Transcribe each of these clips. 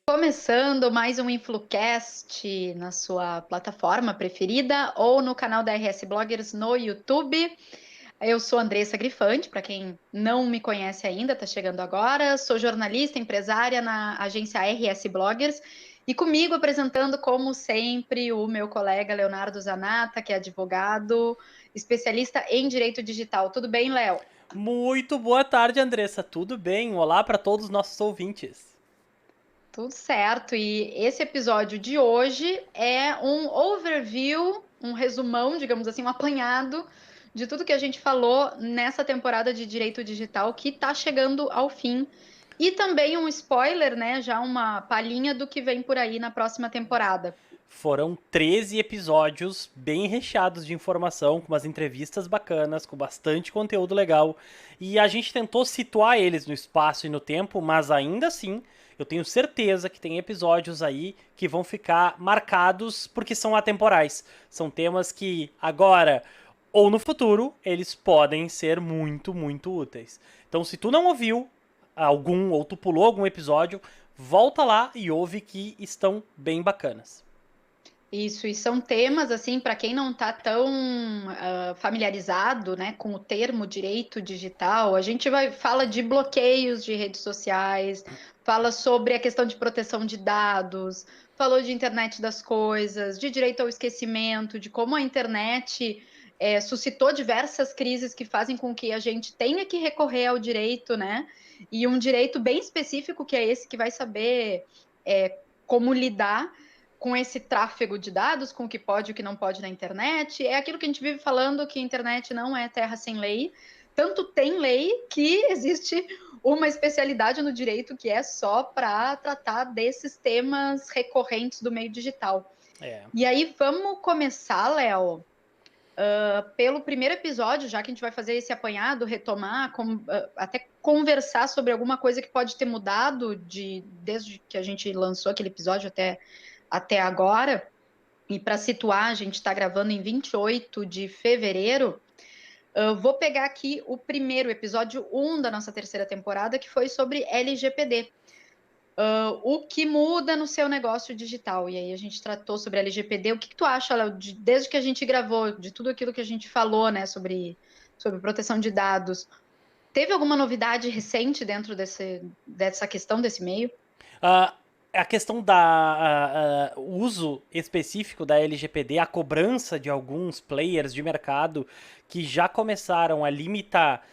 Começando mais um InfluCast na sua plataforma preferida ou no canal da RS Bloggers no YouTube. Eu sou Andressa Grifante, para quem não me conhece ainda, está chegando agora. Sou jornalista, empresária na agência RS Bloggers e comigo apresentando, como sempre, o meu colega Leonardo Zanata, que é advogado, especialista em direito digital. Tudo bem, Léo? Muito boa tarde, Andressa. Tudo bem? Olá para todos os nossos ouvintes. Tudo certo. E esse episódio de hoje é um overview, um resumão, digamos assim, um apanhado de tudo que a gente falou nessa temporada de Direito Digital que está chegando ao fim. E também um spoiler, né? Já uma palhinha do que vem por aí na próxima temporada. Foram 13 episódios bem recheados de informação, com umas entrevistas bacanas, com bastante conteúdo legal. E a gente tentou situar eles no espaço e no tempo, mas ainda assim, eu tenho certeza que tem episódios aí que vão ficar marcados porque são atemporais. São temas que agora ou no futuro eles podem ser muito, muito úteis. Então, se tu não ouviu algum ou tu pulou algum episódio, volta lá e ouve que estão bem bacanas. Isso, e são temas, assim, para quem não está tão familiarizado, né, com o termo direito digital, a gente fala de bloqueios de redes sociais, fala sobre a questão de proteção de dados, falou de internet das coisas, de direito ao esquecimento, de como a internet suscitou diversas crises que fazem com que a gente tenha que recorrer ao direito, né, e um direito bem específico que é esse que vai saber como lidar com esse tráfego de dados, com o que pode e o que não pode na internet. É aquilo que a gente vive falando, que a internet não é terra sem lei. Tanto tem lei que existe uma especialidade no direito que é só para tratar desses temas recorrentes do meio digital. É. E aí vamos começar, Léo, pelo primeiro episódio, já que a gente vai fazer esse apanhado, retomar, até conversar sobre alguma coisa que pode ter mudado desde que a gente lançou aquele episódio até agora. E para situar, a gente está gravando em 28 de fevereiro. Eu vou pegar aqui o primeiro episódio 1 da nossa terceira temporada, que foi sobre LGPD. O que muda no seu negócio digital? E aí a gente tratou sobre LGPD. O que tu acha, Léo, desde que a gente gravou, de tudo aquilo que a gente falou, né, sobre proteção de dados? Teve alguma novidade recente dentro dessa questão desse meio? Uh, a questão da uso específico da LGPD, a cobrança de alguns players de mercado que já começaram a limitar.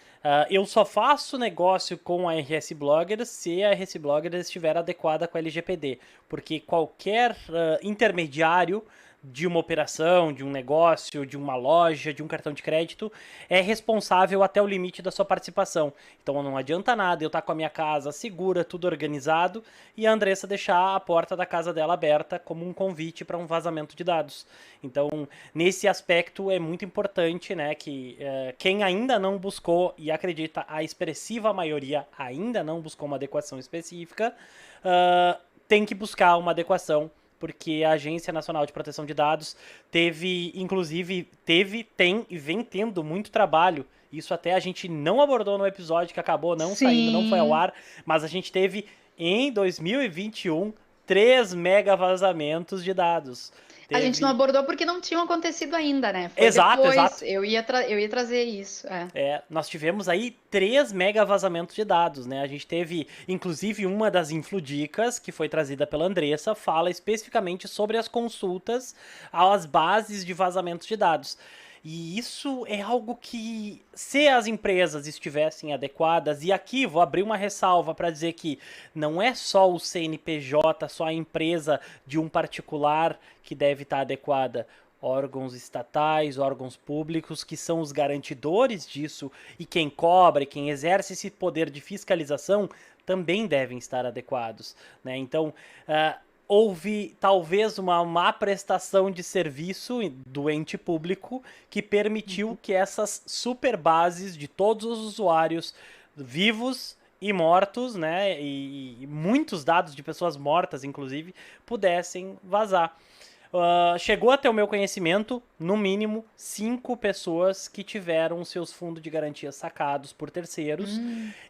Eu só faço negócio com a RS Bloggers se a RS Bloggers estiver adequada com a LGPD, porque qualquer intermediário de uma operação, de um negócio, de uma loja, de um cartão de crédito, é responsável até o limite da sua participação. Então não adianta nada eu estar com a minha casa segura, tudo organizado, e a Andressa deixar a porta da casa dela aberta como um convite para um vazamento de dados. Então, nesse aspecto é muito importante, né, que quem ainda não buscou, e acredita a expressiva maioria ainda não buscou uma adequação específica, tem que buscar uma adequação, porque a Agência Nacional de Proteção de Dados tem e vem tendo muito trabalho. Isso até a gente não abordou no episódio que acabou não saindo, não foi ao Sim. ar, mas a gente teve em 2021 3 mega vazamentos de dados. A gente não Teve. abordou porque não tinham acontecido ainda, né? Foi Exato, depois. exato. Eu ia trazer isso. Nós tivemos aí 3 mega vazamentos de dados, né? A gente teve, inclusive, uma das infludicas, que foi trazida pela Andressa, fala especificamente sobre as consultas às bases de vazamentos de dados. E isso é algo que, se as empresas estivessem adequadas, e aqui vou abrir uma ressalva para dizer que não é só o CNPJ, só a empresa de um particular que deve estar adequada. Órgãos estatais, órgãos públicos, que são os garantidores disso, e quem cobra e quem exerce esse poder de fiscalização também devem estar adequados, né? Então, houve talvez uma má prestação de serviço do ente público que permitiu que essas super bases de todos os usuários vivos e mortos, né, e muitos dados de pessoas mortas, inclusive, pudessem vazar. chegou até o meu conhecimento, no mínimo, 5 pessoas que tiveram seus fundos de garantia sacados por terceiros.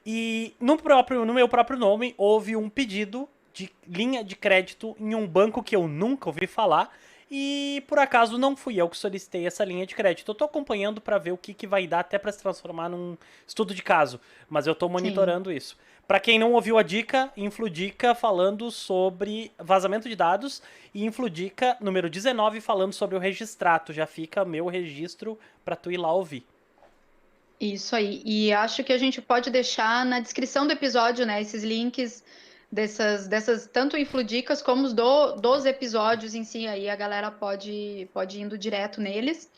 E no meu próprio nome, houve um pedido de linha de crédito em um banco que eu nunca ouvi falar. E por acaso não fui eu que solicitei essa linha de crédito. Eu tô acompanhando para ver o que vai dar até para se transformar num estudo de caso, mas eu tô Sim. monitorando isso. Para quem não ouviu a dica, Infludica falando sobre vazamento de dados e Infludica número 19 falando sobre o registrato. Já fica meu registro para tu ir lá ouvir. Isso aí. E acho que a gente pode deixar na descrição do episódio, né, esses links dessas tanto infludicas como dos episódios em si. Aí a galera pode ir indo direto neles.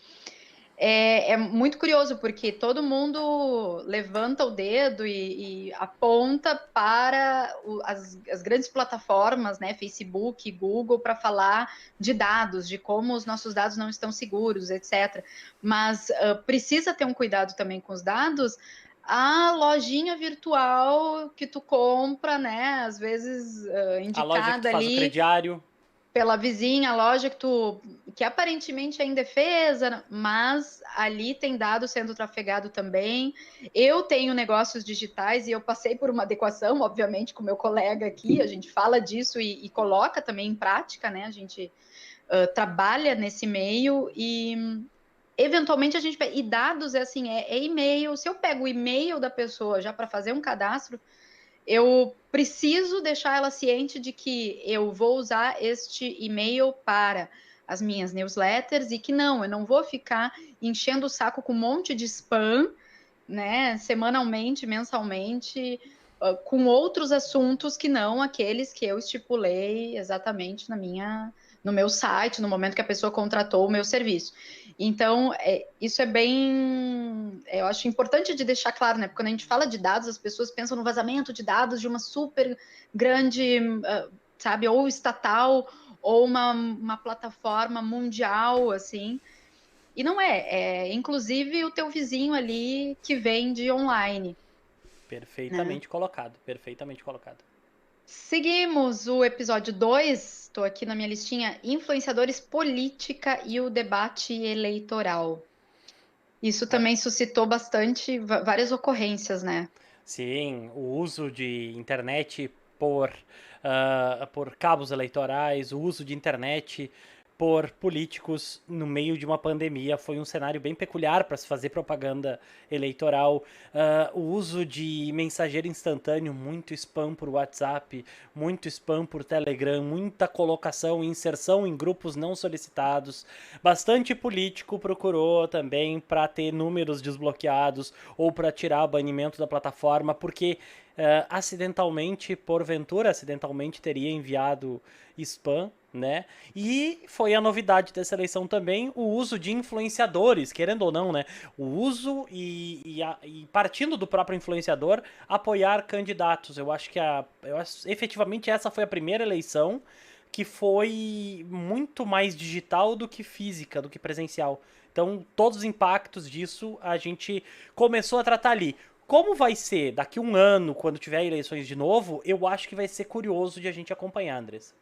É muito curioso, porque todo mundo levanta o dedo e aponta para as grandes plataformas, né, Facebook, Google, para falar de dados, de como os nossos dados não estão seguros, etc. Mas precisa ter um cuidado também com os dados. A lojinha virtual que tu compra, né, às vezes A loja que tu indicada faz o ali crediário. pela vizinha, a loja que aparentemente é indefesa, mas ali tem dado sendo trafegado também. Eu tenho negócios digitais e eu passei por uma adequação, obviamente, com meu colega aqui. A gente fala disso e coloca também em prática, né? A gente trabalha nesse meio e eventualmente a gente e dados é assim, é e-mail. Se eu pego o e-mail da pessoa já para fazer um cadastro, eu preciso deixar ela ciente de que eu vou usar este e-mail para as minhas newsletters e que não, eu não vou ficar enchendo o saco com um monte de spam, né, semanalmente, mensalmente, com outros assuntos que não aqueles que eu estipulei exatamente no meu site, no momento que a pessoa contratou o meu serviço. Então, isso é bem, eu acho importante de deixar claro, né? Porque quando a gente fala de dados, as pessoas pensam no vazamento de dados de uma super grande, sabe, ou estatal, ou uma plataforma mundial, assim. E não inclusive o teu vizinho ali que vende online, né? Perfeitamente colocado, perfeitamente colocado. Seguimos o episódio 2. Estou aqui na minha listinha, influenciadores, política e o debate eleitoral. Isso também suscitou bastante, várias ocorrências, né? Sim, o uso de internet por cabos eleitorais, o uso de internet por políticos no meio de uma pandemia foi um cenário bem peculiar para se fazer propaganda eleitoral. O uso de mensageiro instantâneo, muito spam por WhatsApp, muito spam por Telegram, muita colocação e inserção em grupos não solicitados. Bastante político procurou também para ter números desbloqueados ou para tirar banimento da plataforma, porque acidentalmente teria enviado spam, né? E foi a novidade dessa eleição também o uso de influenciadores, querendo ou não, né? O uso e partindo do próprio influenciador, apoiar candidatos. Eu acho que efetivamente essa foi a primeira eleição que foi muito mais digital do que física, do que presencial. Então, todos os impactos disso a gente começou a tratar ali. Como vai ser daqui a um ano, quando tiver eleições de novo, eu acho que vai ser curioso de a gente acompanhar, Andres.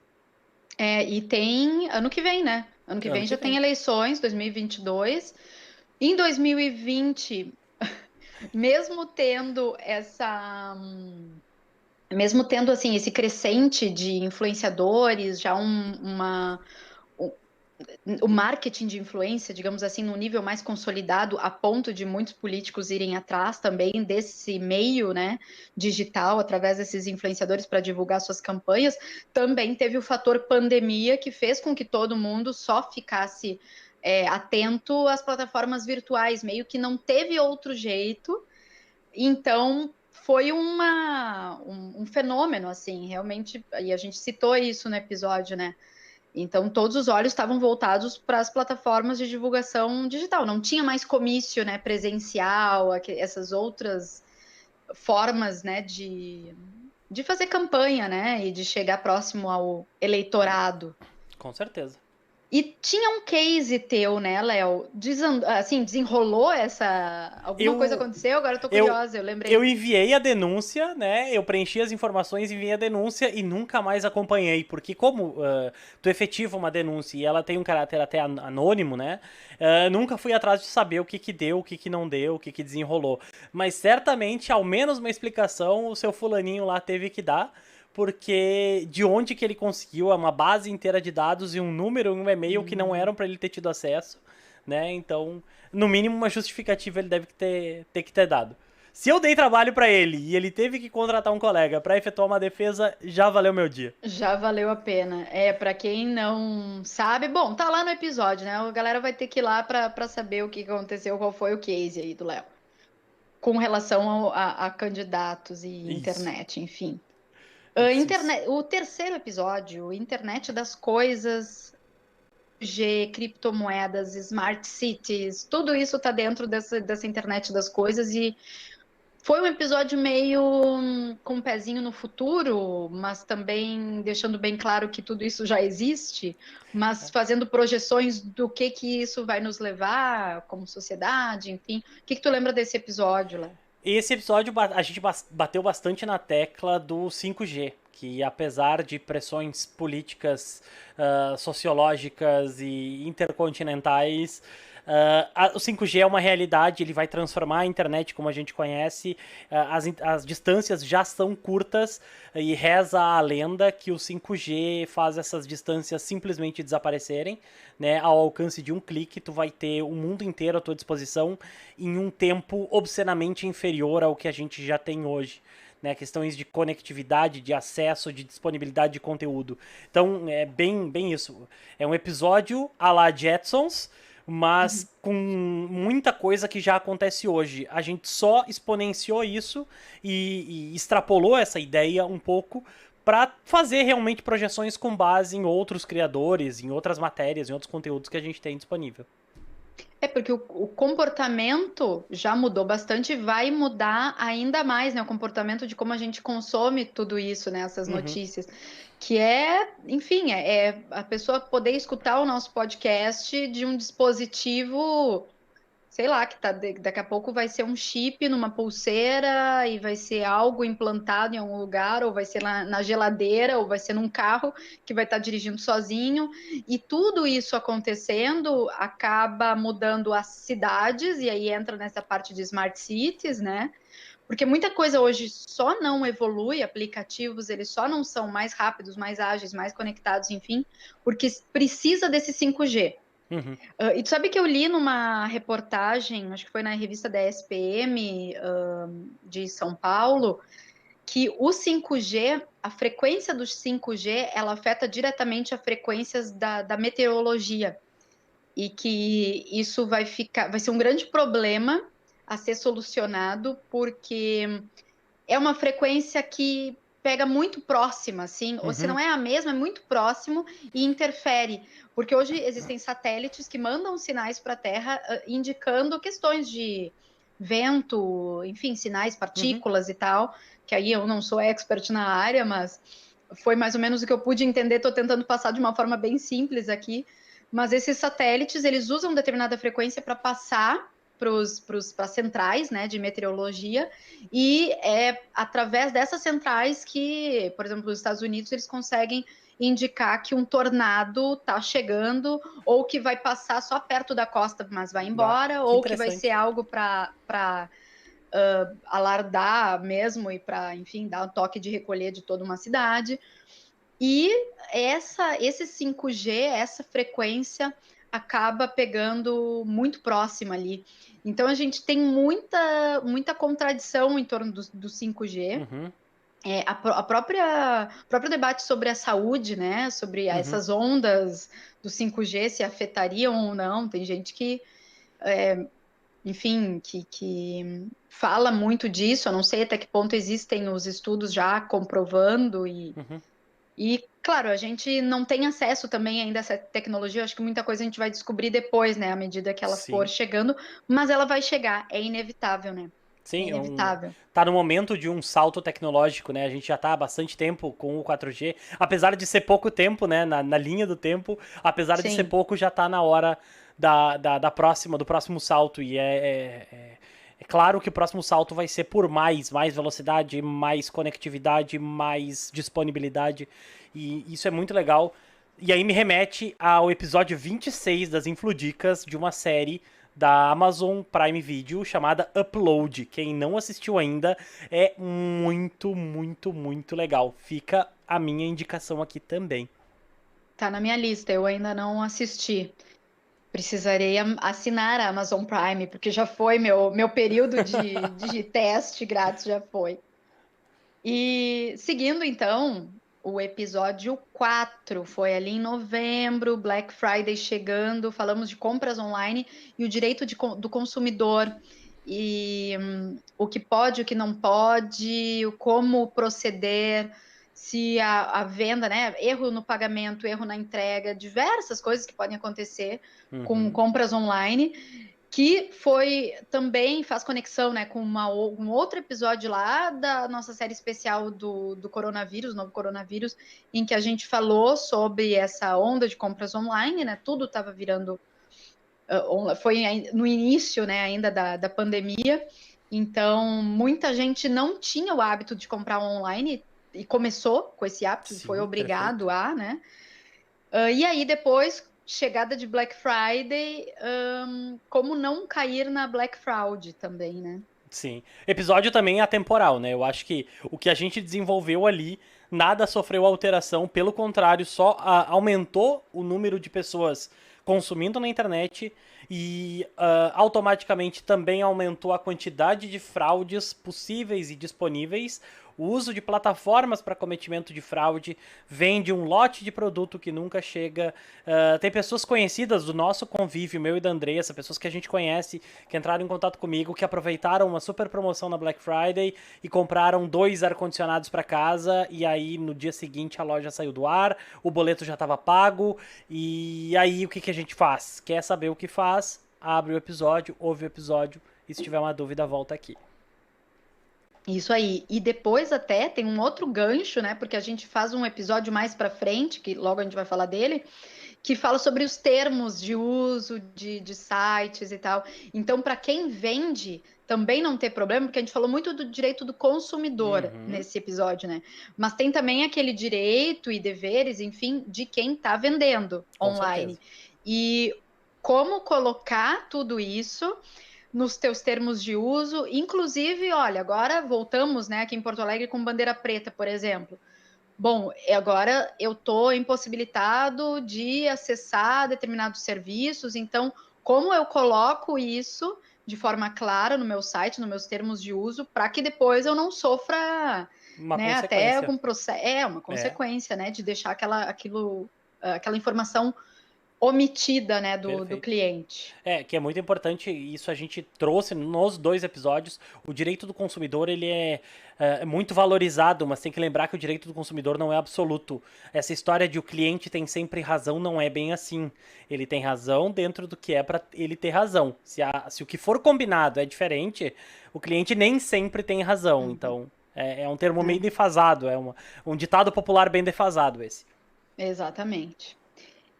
E tem ano que vem, né? Ano que Ano vem que já tem vem. eleições, 2022. Em 2020, mesmo tendo mesmo tendo assim esse crescente de influenciadores, já o marketing de influência, digamos assim, num nível mais consolidado, a ponto de muitos políticos irem atrás também desse meio, né, digital, através desses influenciadores para divulgar suas campanhas, também teve o fator pandemia que fez com que todo mundo só ficasse atento às plataformas virtuais, meio que não teve outro jeito. Então foi um fenômeno, assim, realmente, e a gente citou isso no episódio, né? Então, todos os olhos estavam voltados para as plataformas de divulgação digital. Não tinha mais comício, né, presencial, essas outras formas, né, de fazer campanha, né, e de chegar próximo ao eleitorado. Com certeza. E tinha um case teu, né, Léo? Assim, desenrolou essa. Alguma coisa Eu, aconteceu? Agora eu tô eu, curiosa, eu eu lembrei. enviei a denúncia, né? Eu preenchi as informações, enviei a denúncia e nunca mais acompanhei, porque como tu efetiva uma denúncia e ela tem um caráter até anônimo, né? Nunca fui atrás de saber o que que deu, o que que não deu, o que que desenrolou. Mas certamente, ao menos uma explicação, o seu fulaninho lá teve que dar, porque de onde que ele conseguiu uma base inteira de dados e um número e um e-mail que não Hum. eram para ele ter tido acesso, né? Então, no mínimo uma justificativa ele deve ter que ter dado. Se eu dei trabalho para ele e ele teve que contratar um colega para efetuar uma defesa, já valeu meu dia. Já valeu a pena. Para quem não sabe, bom, tá lá no episódio, né? A galera vai ter que ir lá para saber o que aconteceu, qual foi o case aí do Léo, com relação a candidatos e Isso. internet, enfim. Isso. Internet, o terceiro episódio, Internet das Coisas, G, criptomoedas, smart cities, tudo isso tá dentro dessa internet das coisas e foi um episódio meio com um pezinho no futuro, mas também deixando bem claro que tudo isso já existe, mas fazendo projeções do que isso vai nos levar como sociedade, enfim. O que tu lembra desse episódio, Léo? Esse episódio a gente bateu bastante na tecla do 5G, que apesar de pressões políticas, sociológicas e intercontinentais, o 5G é uma realidade, ele vai transformar a internet como a gente conhece, as distâncias já são curtas e reza a lenda que o 5G faz essas distâncias simplesmente desaparecerem, né? Ao alcance de um clique, tu vai ter o mundo inteiro à tua disposição em um tempo obscenamente inferior ao que a gente já tem hoje. Né, questões de conectividade, de acesso, de disponibilidade de conteúdo. Então, é bem isso. É um episódio à la Jetsons, Uhum. mas com muita coisa que já acontece hoje. A gente só exponenciou isso e extrapolou essa ideia um pouco para fazer realmente projeções com base em outros criadores, em outras matérias, em outros conteúdos que a gente tem disponível. Porque o comportamento já mudou bastante e vai mudar ainda mais, né? O comportamento de como a gente consome tudo isso, né? Essas Uhum. notícias. Que enfim, é a pessoa poder escutar o nosso podcast de um dispositivo, sei lá, que daqui a pouco vai ser um chip numa pulseira e vai ser algo implantado em algum lugar, ou vai ser na geladeira, ou vai ser num carro que vai estar dirigindo sozinho. E tudo isso acontecendo acaba mudando as cidades, e aí entra nessa parte de smart cities, né? Porque muita coisa hoje só não evolui, aplicativos, eles só não são mais rápidos, mais ágeis, mais conectados, enfim, porque precisa desse 5G. Uhum. E tu sabe que eu li numa reportagem, acho que foi na revista da SPM, de São Paulo, que o 5G, a frequência do 5G, ela afeta diretamente as frequências da meteorologia. E que isso vai ser um grande problema a ser solucionado, porque é uma frequência que pega muito próxima, assim, ou se Uhum. não é a mesma, é muito próximo e interfere, porque hoje existem satélites que mandam sinais para a Terra indicando questões de vento, enfim, sinais, Uhum. partículas e tal, que aí eu não sou expert na área, mas foi mais ou menos o que eu pude entender, estou tentando passar de uma forma bem simples aqui, mas esses satélites, eles usam determinada frequência para passar para as centrais, né, de meteorologia, e é através dessas centrais que, por exemplo, nos Estados Unidos, eles conseguem indicar que um tornado está chegando, ou que vai passar só perto da costa, mas vai Bah, embora, que ou que vai ser interessante. algo para alardar mesmo e para, enfim, dar um toque de recolher de toda uma cidade. E esse 5G, essa frequência, acaba pegando muito próxima ali. Então a gente tem muita contradição em torno do 5G. Uhum. O próprio debate sobre a saúde, né? Sobre Uhum. essas ondas do 5G, se afetariam ou não. Tem gente que, enfim, que fala muito disso. Eu não sei até que ponto existem os estudos já comprovando Uhum. e, claro, a gente não tem acesso também ainda a essa tecnologia. Eu acho que muita coisa a gente vai descobrir depois, né? À medida que ela for Sim. chegando, mas ela vai chegar, é inevitável, né? Sim, inevitável. tá no momento de um salto tecnológico, né? A gente já tá há bastante tempo com o 4G, apesar de ser pouco tempo, né? Na linha do tempo, apesar de ser Sim. pouco, já tá na hora do próximo salto. E é claro que o próximo salto vai ser por mais velocidade, mais conectividade, mais disponibilidade. E isso é muito legal. E aí me remete ao episódio 26 das Infludicas, de uma série da Amazon Prime Video chamada Upload. Quem não assistiu ainda, é muito, muito, muito legal. Fica a minha indicação aqui também. Tá na minha lista, eu ainda não assisti. Precisarei assinar a Amazon Prime, porque já foi meu período de teste grátis, já foi. E seguindo então, o episódio 4 foi ali em novembro, Black Friday chegando, falamos de compras online e o direito do consumidor, e o que pode, o que não pode, o como proceder, se a venda, né, erro no pagamento, erro na entrega, diversas coisas que podem acontecer com Uhum. compras online, que foi também faz conexão, né, com um outro episódio lá da nossa série especial do coronavírus, novo coronavírus, em que a gente falou sobre essa onda de compras online, né? Tudo estava virando foi no início, né, ainda da pandemia. Então, muita gente não tinha o hábito de comprar online e começou com esse hábito, foi Sim, perfeito. obrigado a, né? E aí, depois, chegada de Black Friday, como não cair na Black Fraud também, né? Sim. Episódio também é atemporal, né? Eu acho que o que a gente desenvolveu ali, nada sofreu alteração, pelo contrário, só aumentou o número de pessoas consumindo na internet e automaticamente também aumentou a quantidade de fraudes possíveis e disponíveis. O uso de plataformas para cometimento de fraude vende um lote de produto que nunca chega. Tem pessoas conhecidas do nosso convívio, meu e da Andressa, pessoas que a gente conhece, que entraram em contato comigo, que aproveitaram uma super promoção na Black Friday e compraram 2 ar-condicionados para casa. E aí no dia seguinte a loja saiu do ar, o boleto já estava pago. E aí o que a gente faz? Quer saber o que faz? Abre o episódio, ouve o episódio e se tiver uma dúvida, volta aqui. Isso aí. E depois até tem um outro gancho, né? Porque a gente faz um episódio mais para frente, que logo a gente vai falar dele, que fala sobre os termos de uso de sites e tal. Então, para quem vende, também não ter problema, porque a gente falou muito do direito do consumidor Uhum, nesse episódio, né? Mas tem também aquele direito e deveres, enfim, de quem está vendendo com online. certeza. E como colocar tudo isso nos teus termos de uso, inclusive, olha, agora voltamos, né, aqui em Porto Alegre com bandeira preta, por exemplo. Bom, agora eu estou impossibilitado de acessar determinados serviços, então, como eu coloco isso de forma clara no meu site, nos meus termos de uso, para que depois eu não sofra, Uma né, até consequência. algum processo, uma É, consequência, né, de deixar aquela informação omitida, né, do perfeito. cliente. Que é muito importante, e isso a gente trouxe nos 2 episódios. O direito do consumidor, ele é muito valorizado, mas tem que lembrar que o direito do consumidor não é absoluto. Essa história de o cliente tem sempre razão não é bem assim. Ele tem razão dentro do que é para ele ter razão. Se o que for combinado é diferente, o cliente nem sempre tem razão. Uhum, Então, é um termo meio né? defasado, um ditado popular bem defasado esse. Exatamente.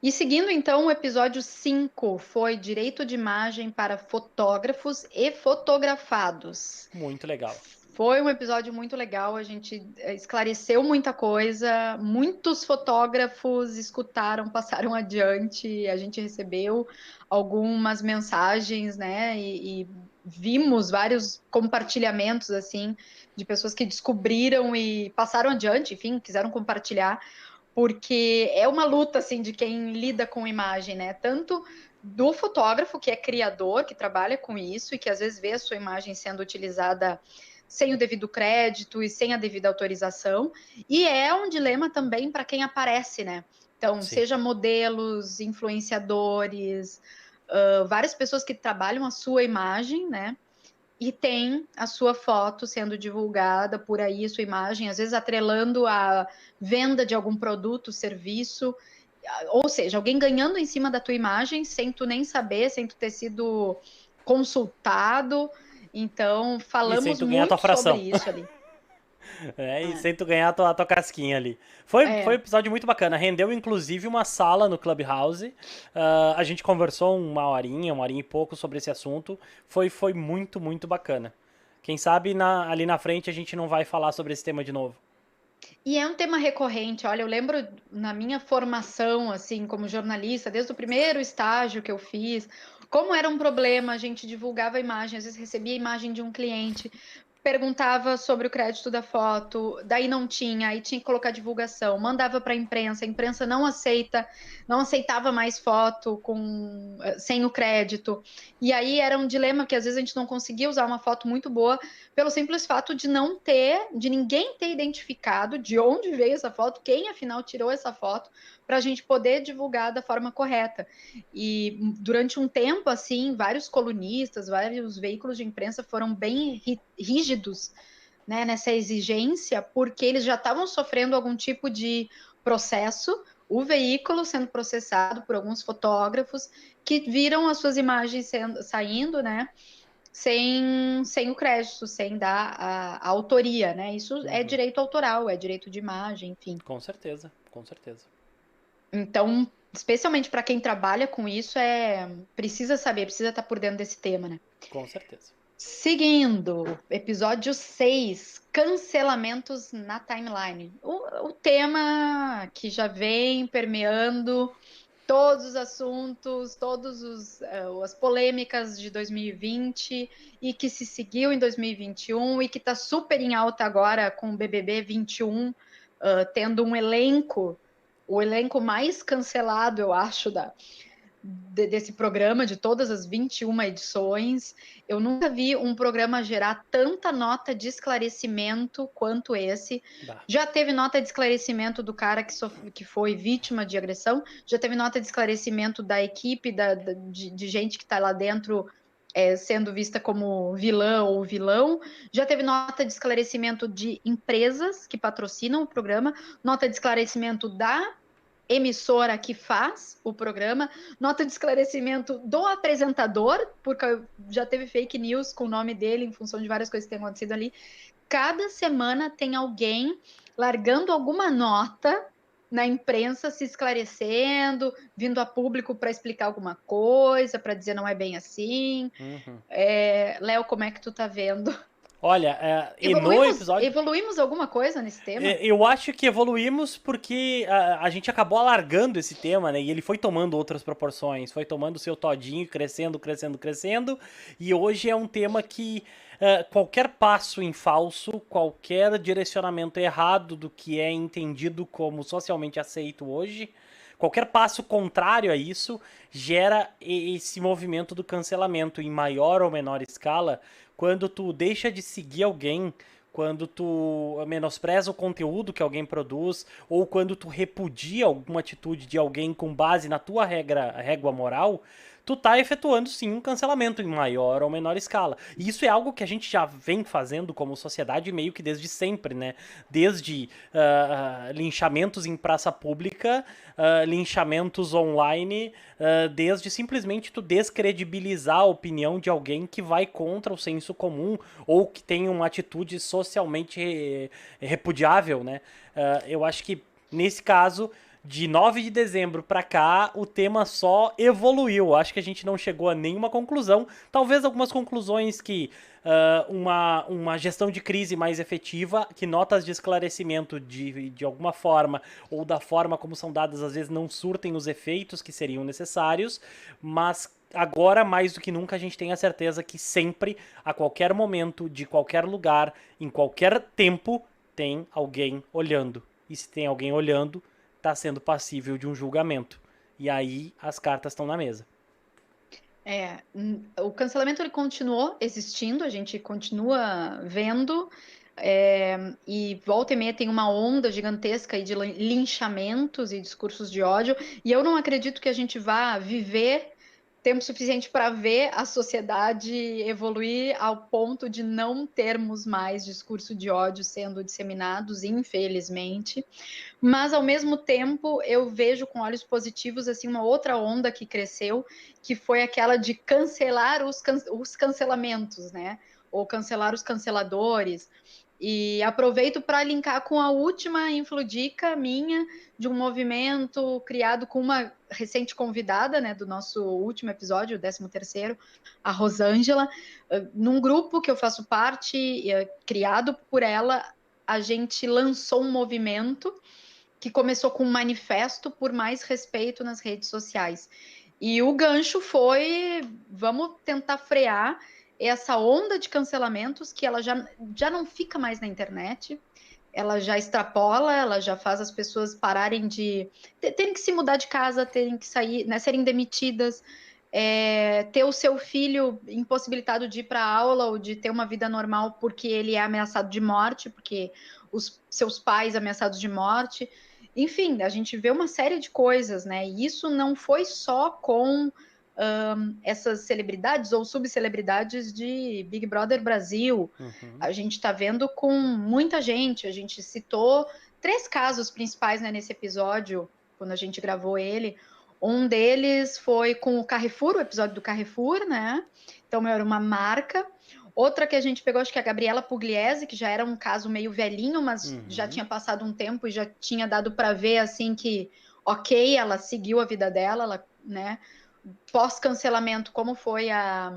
E seguindo então, o episódio 5 foi direito de imagem para fotógrafos e fotografados. Muito legal. Foi um episódio muito legal, a gente esclareceu muita coisa, muitos fotógrafos escutaram, passaram adiante, a gente recebeu algumas mensagens, né, e vimos vários compartilhamentos, assim, de pessoas que descobriram e passaram adiante, enfim, quiseram compartilhar, porque é uma luta, assim, de quem lida com imagem, né, tanto do fotógrafo, que é criador, que trabalha com isso e que às vezes vê a sua imagem sendo utilizada sem o devido crédito e sem a devida autorização. E é um dilema também para quem aparece, né? Então, Sim. seja modelos, influenciadores, várias pessoas que trabalham a sua imagem, né? E tem a sua foto sendo divulgada por aí, sua imagem, às vezes atrelando a venda de algum produto, serviço, ou seja, alguém ganhando em cima da tua imagem sem tu nem saber, sem tu ter sido consultado. Então, E sem falamos tu ganhar a tua muito sobre fração. isso ali. E sem tu ganhar a tua casquinha ali. Foi um É. episódio muito bacana. Rendeu, inclusive, uma sala no Clubhouse. A gente conversou uma horinha e pouco sobre esse assunto. Foi muito, muito bacana. Quem sabe ali na frente a gente não vai falar sobre esse tema de novo. E é um tema recorrente. Olha, eu lembro na minha formação, assim, como jornalista, desde o primeiro estágio que eu fiz, como era um problema, a gente divulgava a imagem, às vezes recebia a imagem de um cliente, perguntava sobre o crédito da foto, daí não tinha, aí tinha que colocar divulgação, mandava para a imprensa não aceitava mais foto sem o crédito. E aí era um dilema que às vezes a gente não conseguia usar uma foto muito boa pelo simples fato de não ter, de ninguém ter identificado de onde veio essa foto, quem afinal tirou essa foto, para a gente poder divulgar da forma correta. E durante um tempo, assim, vários colunistas, vários veículos de imprensa foram bem rígidos, né, nessa exigência, porque eles já estavam sofrendo algum tipo de processo, o veículo sendo processado por alguns fotógrafos que viram as suas imagens saindo, né, sem o crédito, sem dar a autoria, né? Isso é Uhum. direito autoral, é direito de imagem, enfim. Com certeza, com certeza. Então, especialmente para quem trabalha com isso, precisa saber, precisa estar por dentro desse tema, né? Com certeza. Seguindo, episódio 6, cancelamentos na timeline. O tema que já vem permeando todos os assuntos, as polêmicas de 2020 e que se seguiu em 2021 e que está super em alta agora com o BBB 21, tendo o elenco mais cancelado, eu acho, desse programa, de todas as 21 edições. Eu nunca vi um programa gerar tanta nota de esclarecimento quanto esse. Bah. Já teve nota de esclarecimento do cara que foi vítima de agressão, já teve nota de esclarecimento da equipe, de gente que está lá dentro sendo vista como vilã ou vilão, já teve nota de esclarecimento de empresas que patrocinam o programa, nota de esclarecimento da emissora que faz o programa, nota de esclarecimento do apresentador, porque já teve fake news com o nome dele em função de várias coisas que têm acontecido ali. Cada semana tem alguém largando alguma nota na imprensa, se esclarecendo, vindo a público para explicar alguma coisa, para dizer não é bem assim. Uhum. Léo, como é que tu tá vendo? Olha, e no episódio. Evoluímos alguma coisa nesse tema? Eu acho que evoluímos porque a gente acabou alargando esse tema, né? E ele foi tomando outras proporções, foi tomando seu todinho, crescendo, crescendo, crescendo. E hoje é um tema que qualquer passo em falso, qualquer direcionamento errado do que é entendido como socialmente aceito hoje, qualquer passo contrário a isso gera esse movimento do cancelamento em maior ou menor escala. Quando tu deixa de seguir alguém, quando tu menospreza o conteúdo que alguém produz, ou quando tu repudia alguma atitude de alguém com base na tua régua moral, tu tá efetuando sim um cancelamento em maior ou menor escala. E isso é algo que a gente já vem fazendo como sociedade meio que desde sempre, né? Desde linchamentos em praça pública, linchamentos online, desde simplesmente tu descredibilizar a opinião de alguém que vai contra o senso comum ou que tem uma atitude socialmente repudiável, né? Eu acho que nesse caso de 9 de dezembro para cá, o tema só evoluiu. Acho que a gente não chegou a nenhuma conclusão. Talvez algumas conclusões que uma gestão de crise mais efetiva, que notas de esclarecimento de alguma forma, ou da forma como são dadas, às vezes não surtem os efeitos que seriam necessários, mas agora, mais do que nunca, a gente tem a certeza que sempre, a qualquer momento, de qualquer lugar, em qualquer tempo, tem alguém olhando. E se tem alguém olhando, está sendo passível de um julgamento. E aí as cartas estão na mesa. O cancelamento ele continuou existindo, a gente continua vendo, e volta e meia tem uma onda gigantesca aí de linchamentos e discursos de ódio, e eu não acredito que a gente vá viver tempo suficiente para ver a sociedade evoluir ao ponto de não termos mais discurso de ódio sendo disseminados, infelizmente. Mas ao mesmo tempo eu vejo com olhos positivos assim uma outra onda que cresceu, que foi aquela de cancelar os cancelamentos, né? ou cancelar os canceladores. E aproveito para linkar com a última infludica minha de um movimento criado com uma recente convidada, né, do nosso último episódio, o 13º, a Rosângela, num grupo que eu faço parte, criado por ela, a gente lançou um movimento que começou com um manifesto por mais respeito nas redes sociais. E o gancho foi, vamos tentar frear essa onda de cancelamentos que ela já não fica mais na internet, ela já extrapola, ela já faz as pessoas pararem de... terem que se mudar de casa, terem que sair, né, serem demitidas, ter o seu filho impossibilitado de ir para aula ou de ter uma vida normal porque ele é ameaçado de morte, porque os seus pais ameaçados de morte. Enfim, a gente vê uma série de coisas, né? E isso não foi só com essas celebridades ou subcelebridades de Big Brother Brasil. A gente está vendo com muita gente. A gente citou 3 casos principais, né, nesse episódio, quando a gente gravou ele. Um deles foi com o Carrefour, o episódio do Carrefour, né? Então era uma marca. Outra que a gente pegou, acho que é a Gabriela Pugliese, que já era um caso meio velhinho, mas já tinha passado um tempo e já tinha dado para ver, assim, que, ok, ela seguiu a vida dela, ela, né? Pós-cancelamento, como foi a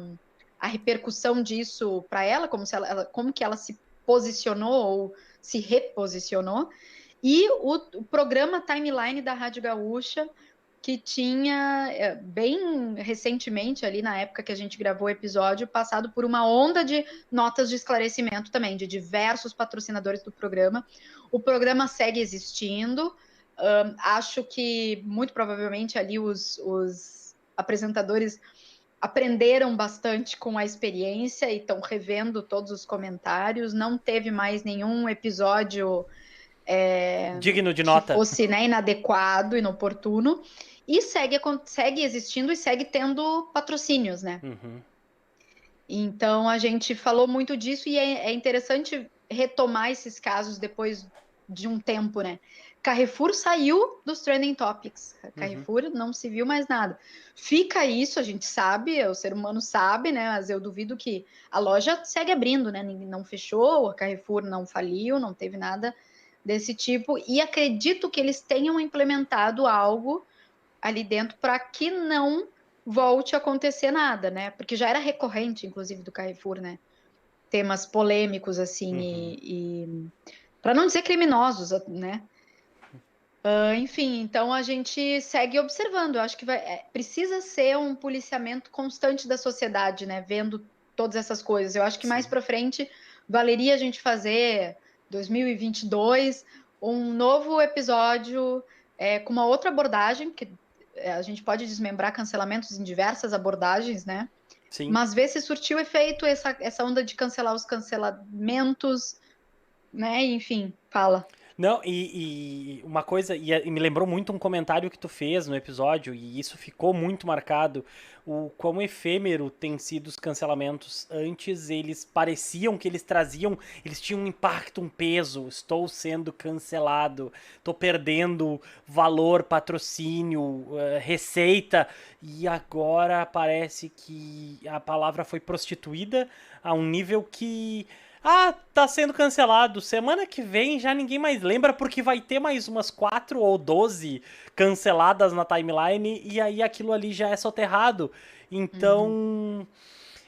repercussão disso para ela, como que ela se posicionou ou se reposicionou. E o programa Timeline da Rádio Gaúcha, que tinha, bem recentemente, ali na época que a gente gravou o episódio, passado por uma onda de notas de esclarecimento também, de diversos patrocinadores do programa. O programa segue existindo. Acho que, muito provavelmente, ali os apresentadores aprenderam bastante com a experiência e estão revendo todos os comentários. Não teve mais nenhum episódio digno de que nota. fosse, né, inadequado, inoportuno, e segue existindo e segue tendo patrocínios, né? Então a gente falou muito disso e é interessante retomar esses casos depois de um tempo, né? Carrefour saiu dos Trending Topics. Carrefour não se viu mais nada. Fica isso, a gente sabe, o ser humano sabe, né? Mas eu duvido que a loja segue abrindo, né? Não fechou, a Carrefour não faliu, não teve nada desse tipo. E acredito que eles tenham implementado algo ali dentro para que não volte a acontecer nada, né? Porque já era recorrente, inclusive, do Carrefour, né? Temas polêmicos, assim, e para não dizer criminosos, né? Enfim, então a gente segue observando. Eu acho que precisa ser um policiamento constante da sociedade, né? Vendo todas essas coisas. Eu acho que mais para frente valeria a gente fazer 2022 um novo episódio com uma outra abordagem, que a gente pode desmembrar cancelamentos em diversas abordagens, né? Sim. Mas ver se surtiu efeito essa onda de cancelar os cancelamentos, né? Enfim, fala. Não, e uma coisa, e me lembrou muito um comentário que tu fez no episódio, e isso ficou muito marcado, o quão efêmero tem sido os cancelamentos. Antes eles pareciam que eles tinham um impacto, um peso, estou sendo cancelado, estou perdendo valor, patrocínio, receita, e agora parece que a palavra foi prostituída a um nível que... Ah, tá sendo cancelado. Semana que vem já ninguém mais lembra porque vai ter mais umas 4 ou 12 canceladas na timeline e aí aquilo ali já é soterrado. Então,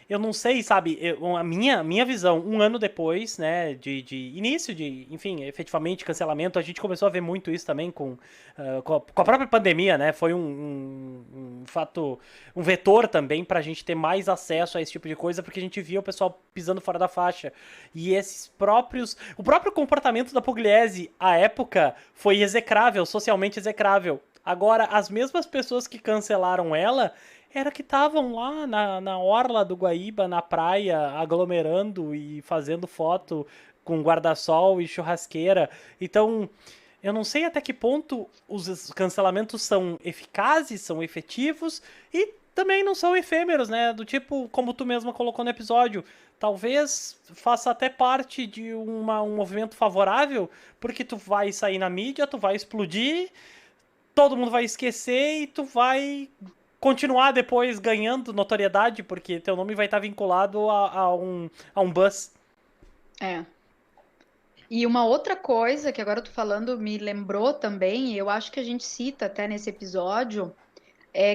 eu não sei, sabe, a minha visão, um ano depois, né, de início de, enfim, efetivamente cancelamento, a gente começou a ver muito isso também com a própria pandemia, né, foi um fato, um vetor também pra gente ter mais acesso a esse tipo de coisa, porque a gente via o pessoal pisando fora da faixa. E o próprio comportamento da Pugliese, à época, foi execrável, socialmente execrável. Agora, as mesmas pessoas que cancelaram ela era que estavam lá na orla do Guaíba, na praia, aglomerando e fazendo foto com guarda-sol e churrasqueira. Então, eu não sei até que ponto os cancelamentos são eficazes, são efetivos e também não são efêmeros, né? Do tipo, como tu mesma colocou no episódio, talvez faça até parte de um movimento favorável, porque tu vai sair na mídia, tu vai explodir, todo mundo vai esquecer e tu vai continuar depois ganhando notoriedade, porque teu nome vai estar vinculado a um buzz. É. E uma outra coisa que agora eu tô falando me lembrou também, e eu acho que a gente cita até nesse episódio,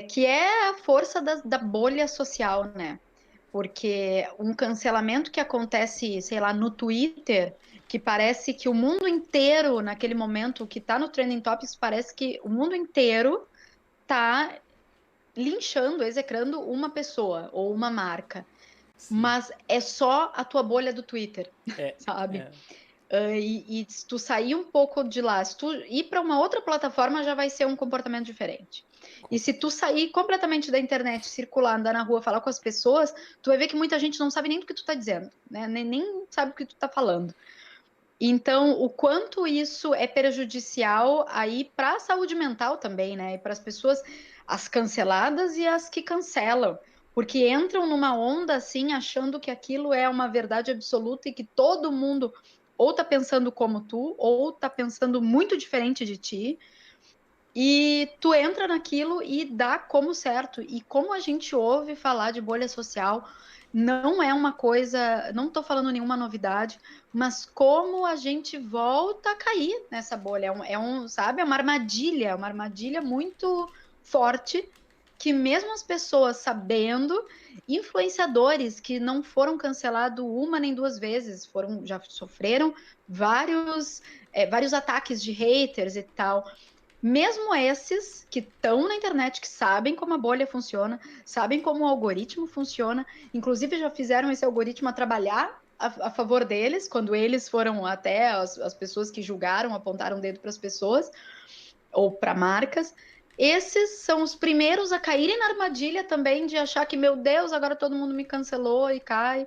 que é a força da bolha social, né? Porque um cancelamento que acontece, sei lá, no Twitter, que parece que o mundo inteiro, naquele momento que tá no Trending Topics, parece que o mundo inteiro tá linchando, execrando uma pessoa ou uma marca. Sim. Mas é só a tua bolha do Twitter, É, sabe? é. E se tu sair um pouco de lá, se tu ir para uma outra plataforma, já vai ser um comportamento diferente. Com E se tu certeza. sair completamente da internet, circular, andar na rua, falar com as pessoas, tu vai ver que muita gente não sabe nem do que tu tá dizendo, né? Nem sabe o que tu tá falando. Então, o quanto isso é prejudicial aí para a saúde mental também, né? E para as pessoas, as canceladas e as que cancelam, porque entram numa onda assim, achando que aquilo é uma verdade absoluta e que todo mundo ou tá pensando como tu, ou tá pensando muito diferente de ti, e tu entra naquilo e dá como certo. E como a gente ouve falar de bolha social, não é uma coisa, não estou falando nenhuma novidade, mas como a gente volta a cair nessa bolha. Sabe, é uma armadilha muito forte que mesmo as pessoas sabendo, influenciadores que não foram cancelados uma nem duas vezes, já sofreram vários ataques de haters e tal. Mesmo esses que estão na internet, que sabem como a bolha funciona, sabem como o algoritmo funciona, inclusive já fizeram esse algoritmo a trabalhar a favor deles, quando eles foram até as pessoas que julgaram, apontaram o dedo para as pessoas ou para marcas. Esses são os primeiros a caírem na armadilha também de achar que, meu Deus, agora todo mundo me cancelou e cai,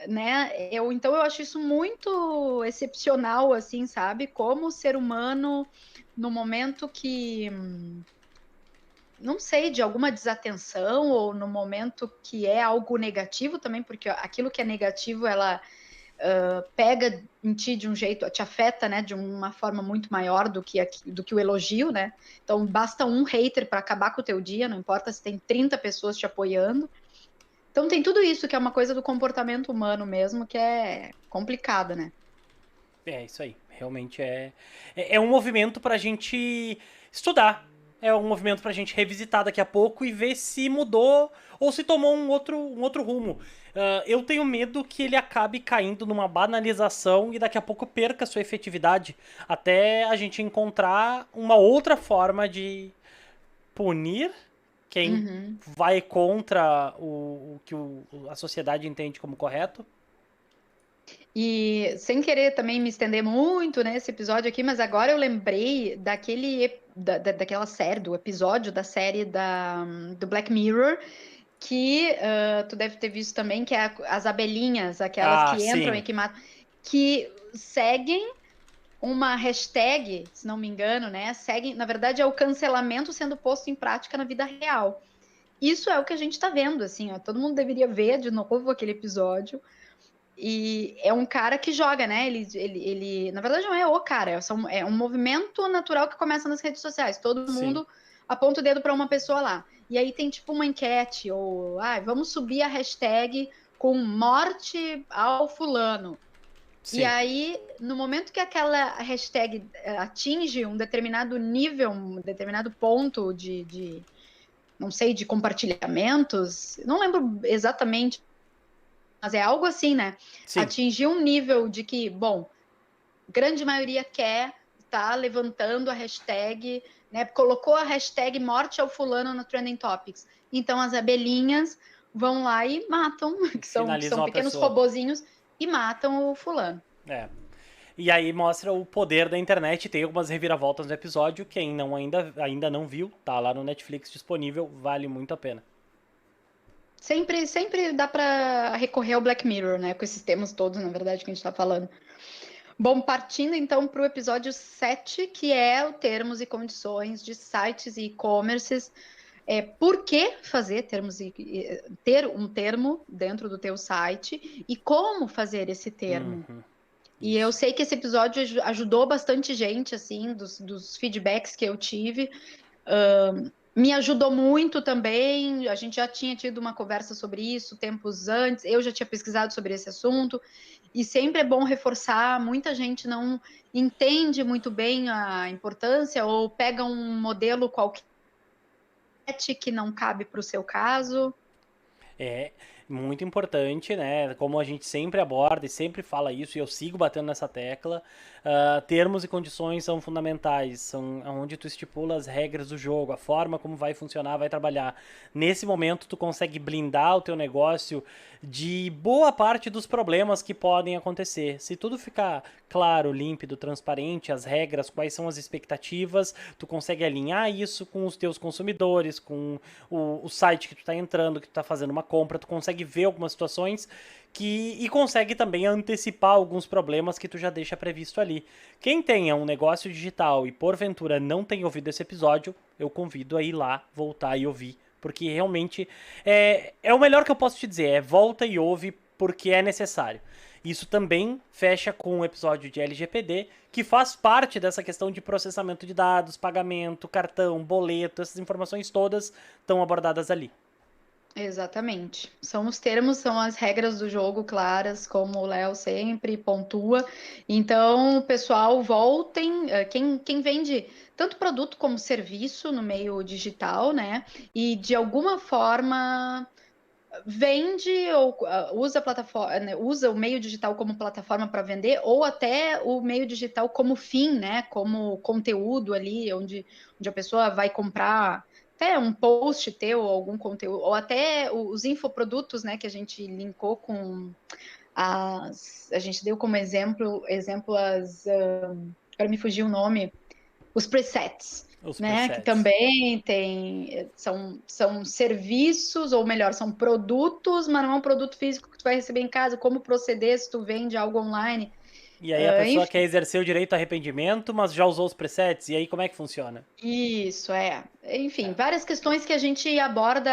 né? Então eu acho isso muito excepcional, assim, sabe? Como o ser humano, no momento que, não sei, de alguma desatenção ou no momento que é algo negativo também, porque aquilo que é negativo, ela pega em ti de um jeito, te afeta, né, de uma forma muito maior do que o elogio, né? Então basta um hater para acabar com o teu dia, não importa se tem 30 pessoas te apoiando. Então tem tudo isso que é uma coisa do comportamento humano mesmo, que é complicada, né? É isso aí. Realmente é um movimento pra gente estudar. É um movimento pra gente revisitar daqui a pouco e ver se mudou ou se tomou um outro rumo. Eu tenho medo que ele acabe caindo numa banalização e daqui a pouco perca sua efetividade. Até a gente encontrar uma outra forma de punir quem Uhum. vai contra o que a sociedade entende como correto. E sem querer também me estender muito nesse episódio aqui, mas agora eu lembrei daquela série, do episódio da série do Black Mirror, que tu deve ter visto também, que é as abelhinhas, aquelas Ah, que entram e sim. que matam, que seguem uma hashtag, se não me engano, né? Seguem, na verdade, é o cancelamento sendo posto em prática na vida real. Isso é o que a gente está vendo, assim, ó, todo mundo deveria ver de novo aquele episódio. E é um cara que joga, né? Na verdade, não é o cara, é um movimento natural que começa nas redes sociais. Todo Sim. mundo aponta o dedo para uma pessoa lá. E aí tem tipo uma enquete, ou vamos subir a hashtag com morte ao fulano. E Sim. aí, no momento que aquela hashtag atinge um determinado nível, um determinado ponto não sei, de compartilhamentos, não lembro exatamente, mas é algo assim, né? Sim. Atingir um nível de que, bom, grande maioria quer, tá levantando a hashtag, né? Colocou a hashtag morte ao fulano no Trending Topics. Então as abelhinhas vão lá e matam, que são Finalizam a pequenos pessoa. robozinhos, e matam o fulano. É. E aí mostra o poder da internet. Tem algumas reviravoltas no episódio. Quem não ainda não viu, tá lá no Netflix disponível. Vale muito a pena. Sempre dá para recorrer ao Black Mirror, né? Com esses temas todos, na verdade, que a gente está falando. Bom, partindo então para o episódio 7, que é o termos e condições de sites e e-commerces. Por que fazer ter um termo dentro do teu site e como fazer esse termo. Uhum. E eu Isso. sei que esse episódio ajudou bastante gente, assim, dos feedbacks que eu tive. Me ajudou muito também. A gente já tinha tido uma conversa sobre isso tempos antes. Eu já tinha pesquisado sobre esse assunto. E sempre é bom reforçar. Muita gente não entende muito bem a importância ou pega um modelo qualquer que não cabe para o seu caso. É muito importante, né? Como a gente sempre aborda e sempre fala isso, e eu sigo batendo nessa tecla, termos e condições são fundamentais, são onde tu estipula as regras do jogo, a forma como vai funcionar, vai trabalhar. Nesse momento, tu consegue blindar o teu negócio de boa parte dos problemas que podem acontecer. Se tudo ficar claro, límpido, transparente, as regras, quais são as expectativas, tu consegue alinhar isso com os teus consumidores, com o site que tu está entrando, que tu está fazendo uma compra, tu consegue ver algumas situações e consegue também antecipar alguns problemas que tu já deixa previsto ali. Quem tenha um negócio digital e porventura não tenha ouvido esse episódio, eu convido a ir lá, voltar e ouvir, porque realmente é o melhor que eu posso te dizer, volta e ouve porque é necessário. Isso também fecha com o episódio de LGPD, que faz parte dessa questão de processamento de dados, pagamento, cartão, boleto, essas informações todas estão abordadas ali. Exatamente. São os termos, são as regras do jogo claras, como o Léo sempre pontua. Então, pessoal, voltem. Quem vende tanto produto como serviço no meio digital, né? E de alguma forma vende ou usa a plataforma, né, usa o meio digital como plataforma para vender, ou até o meio digital como fim, né? Como conteúdo ali, onde a pessoa vai comprar até um post teu, ou algum conteúdo, ou até os infoprodutos, né? Que a gente linkou com a gente deu como exemplo agora me fugiu o nome, os presets, Os né? Que presets. também são serviços, ou melhor, são produtos, mas não é um produto físico que tu vai receber em casa. Como proceder se tu vende algo online? E aí a pessoa quer Enfim, exercer o direito a arrependimento, mas já usou os presets, e aí como é que funciona? isso é. Enfim, É. várias questões que a gente aborda,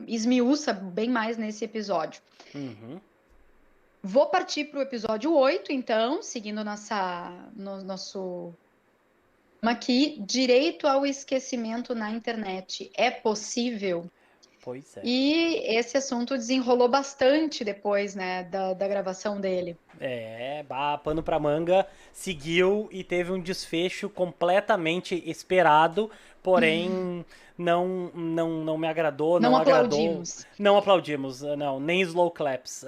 esmiuça bem mais nesse episódio. Uhum. Vou partir para o episódio 8, então, seguindo no nosso aqui, direito ao esquecimento na internet é possível? Pois é. E esse assunto desenrolou bastante depois, né, da gravação dele. Pano pra manga, seguiu e teve um desfecho completamente esperado, porém não me agradou, Não não agradou, aplaudimos. não aplaudimos, não, nem slow claps.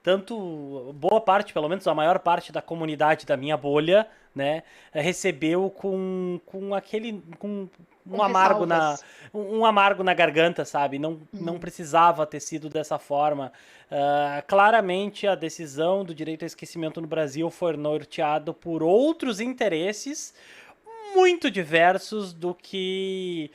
Tanto boa parte, pelo menos a maior parte da comunidade da minha bolha, né, recebeu com aquele com Com ressalvas. um amargo na garganta, sabe? Não Uhum. precisava ter sido dessa forma. Claramente a decisão do direito ao esquecimento no Brasil foi norteado por outros interesses muito diversos do que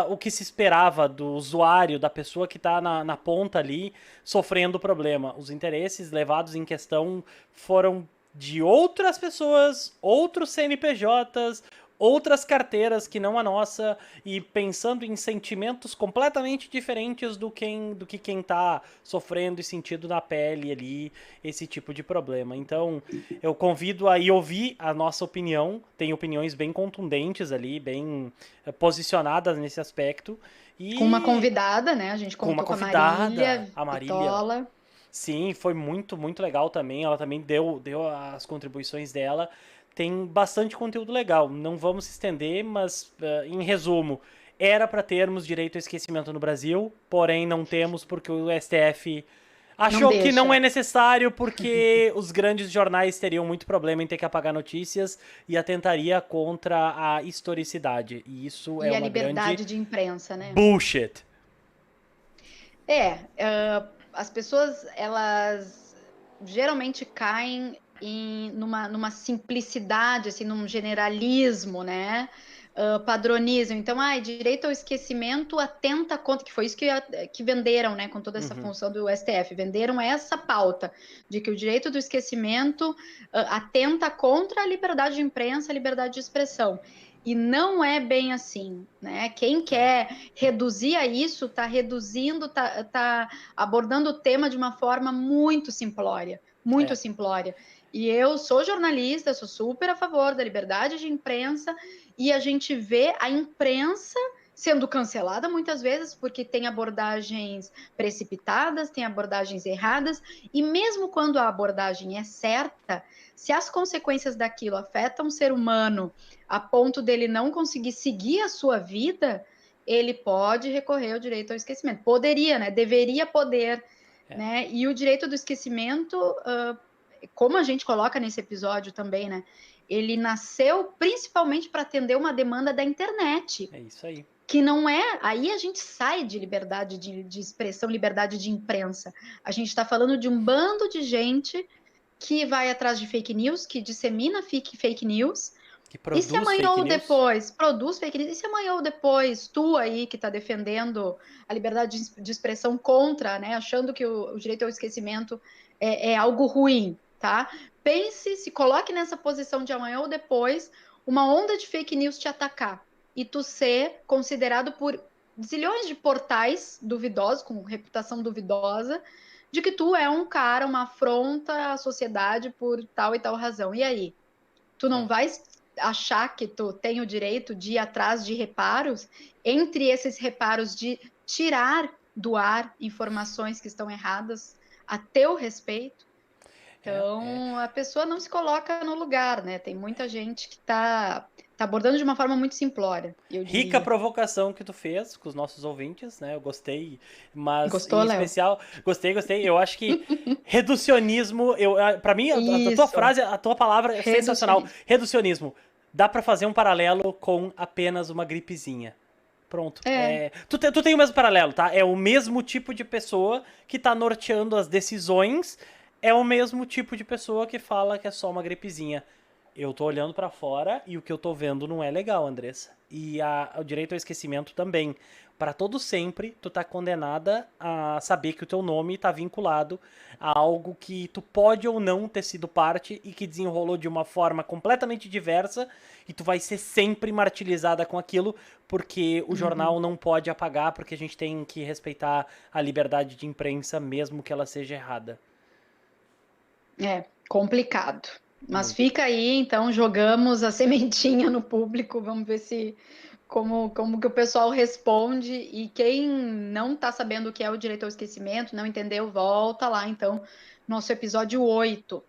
o que se esperava do usuário, da pessoa que está na ponta ali sofrendo o problema. Os interesses levados em questão foram de outras pessoas, outros CNPJs, outras carteiras que não a nossa, e pensando em sentimentos completamente diferentes do que quem está sofrendo e sentindo na pele ali esse tipo de problema. Então, eu convido a ir ouvir a nossa opinião, tem opiniões bem contundentes ali, bem posicionadas nesse aspecto, Com uma e convidada, né? A gente com uma contou com a convidada, Marília a Marília. Vitola. Sim, foi muito legal também. Ela também deu as contribuições dela. Tem bastante conteúdo legal. Não vamos se estender, mas em resumo, era para termos direito ao esquecimento no Brasil, porém não temos porque o STF Não achou que não deixa. é necessário porque os grandes jornais teriam muito problema em ter que apagar notícias e atentaria contra a historicidade. E isso é E a uma grande liberdade de imprensa, né? bullshit. As pessoas, elas geralmente caem numa simplicidade, assim, num generalismo, né? Padronizam. Então, direito ao esquecimento atenta contra, que foi isso que venderam, né, com toda essa Uhum. função do STF, venderam essa pauta de que o direito do esquecimento atenta contra a liberdade de imprensa, a liberdade de expressão. E não é bem assim, né? Quem quer reduzir a isso está reduzindo, está abordando o tema de uma forma muito simplória, muito É. simplória. E eu sou jornalista, sou super a favor da liberdade de imprensa e a gente vê a imprensa sendo cancelada muitas vezes porque tem abordagens precipitadas, tem abordagens erradas, e mesmo quando a abordagem é certa, se as consequências daquilo afetam o ser humano a ponto dele não conseguir seguir a sua vida, ele pode recorrer ao direito ao esquecimento. Poderia, né? Deveria poder, né? E o direito do esquecimento, como a gente coloca nesse episódio também, né? Ele nasceu principalmente para atender uma demanda da internet. É isso aí. Que não é. Aí a gente sai de liberdade de expressão, liberdade de imprensa. A gente está falando de um bando de gente que vai atrás de fake news, que dissemina fake news. Que E se produz amanhã fake ou news. depois produz fake news, e se amanhã ou depois tu aí que está defendendo a liberdade de expressão contra, né, achando que o direito ao esquecimento é algo ruim, tá? Pense, se coloque nessa posição de amanhã ou depois uma onda de fake news te atacar e tu ser considerado por zilhões de portais duvidosos, com reputação duvidosa, de que tu é um cara, uma afronta à sociedade por tal e tal razão. E aí? Tu não vai achar que tu tem o direito de ir atrás de reparos, entre esses reparos de tirar do ar informações que estão erradas a teu respeito? Então, a pessoa não se coloca no lugar, né? Tem muita gente que tá abordando de uma forma muito simplória, eu Rica diria. provocação que tu fez com os nossos ouvintes, né? Eu gostei, mas Gostou, em Léo? especial, gostei. Eu acho que reducionismo, para mim, a tua Isso, frase, a tua palavra é sensacional. reducionismo. Reducionismo. Dá pra fazer um paralelo com apenas uma gripezinha. Pronto. É, Tu tem o mesmo paralelo, tá? É o mesmo tipo de pessoa que tá norteando as decisões, é o mesmo tipo de pessoa que fala que é só uma gripezinha. Eu tô olhando pra fora e o que eu tô vendo não é legal, Andressa. E o direito ao esquecimento também. Para todo sempre, tu tá condenada a saber que o teu nome tá vinculado a algo que tu pode ou não ter sido parte e que desenrolou de uma forma completamente diversa e tu vai ser sempre martirizada com aquilo porque o jornal não pode apagar porque a gente tem que respeitar a liberdade de imprensa mesmo que ela seja errada. Complicado. Mas Muito. fica aí, então, jogamos a sementinha no público, vamos ver se como que o pessoal responde. E quem não está sabendo o que é o direito ao esquecimento, não entendeu, volta lá, então, nosso episódio 8.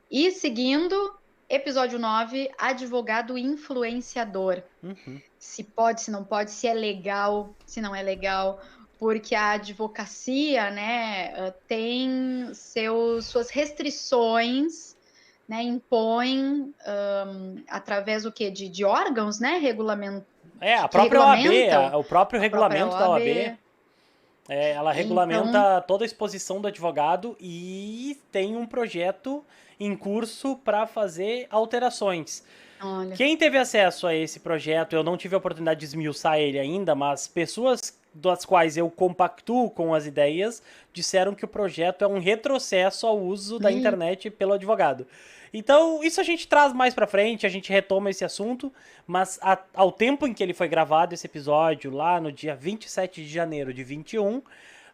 E seguindo, episódio 9, advogado influenciador. Uhum. Se pode, se não pode, se é legal, se não é legal, porque a advocacia, né, tem suas restrições, né, impõe através do quê? De órgãos, né, A que própria OAB, regulamentam o próprio a própria regulamento da OAB, OAB. ela Então, regulamenta toda a exposição do advogado e tem um projeto em curso para fazer alterações. olha, Quem teve acesso a esse projeto, eu não tive a oportunidade de esmiuçar ele ainda, mas pessoas das quais eu compactuo com as ideias disseram que o projeto é um retrocesso ao uso da internet pelo advogado. Então, isso a gente traz mais pra frente, a gente retoma esse assunto, mas ao tempo em que ele foi gravado, esse episódio, lá no dia 27 de janeiro de 21,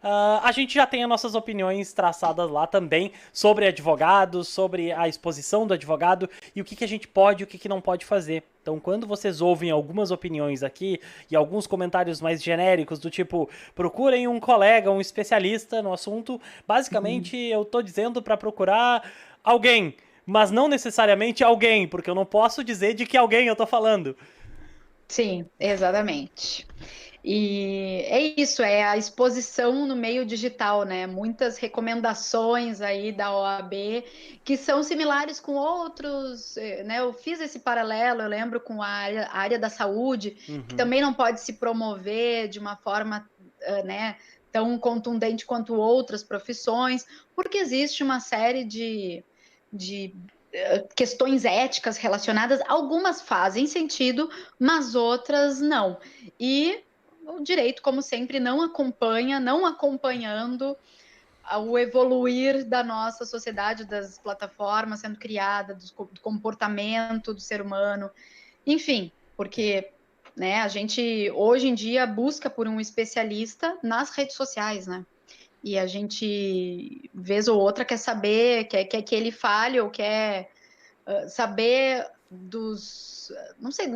a gente já tem as nossas opiniões traçadas lá também sobre advogados, sobre a exposição do advogado e o que a gente pode e o que não pode fazer. Então, quando vocês ouvem algumas opiniões aqui e alguns comentários mais genéricos do tipo, procurem um colega, um especialista no assunto, basicamente eu tô dizendo para procurar alguém, mas não necessariamente alguém, porque eu não posso dizer de que alguém eu tô falando. sim, exatamente. E é isso, é a exposição no meio digital, né? Muitas recomendações aí da OAB que são similares com outros, né? Eu fiz esse paralelo, eu lembro com a área da saúde, que Uhum. também não pode se promover de uma forma, né, tão contundente quanto outras profissões, porque existe uma série de questões éticas relacionadas, algumas fazem sentido, mas outras não. E o direito, como sempre, não acompanha, não acompanhando o evoluir da nossa sociedade, das plataformas sendo criadas, do comportamento do ser humano, enfim, porque né, a gente hoje em dia busca por um especialista nas redes sociais, né? E a gente, vez ou outra, quer saber, quer que ele fale ou quer saber não sei,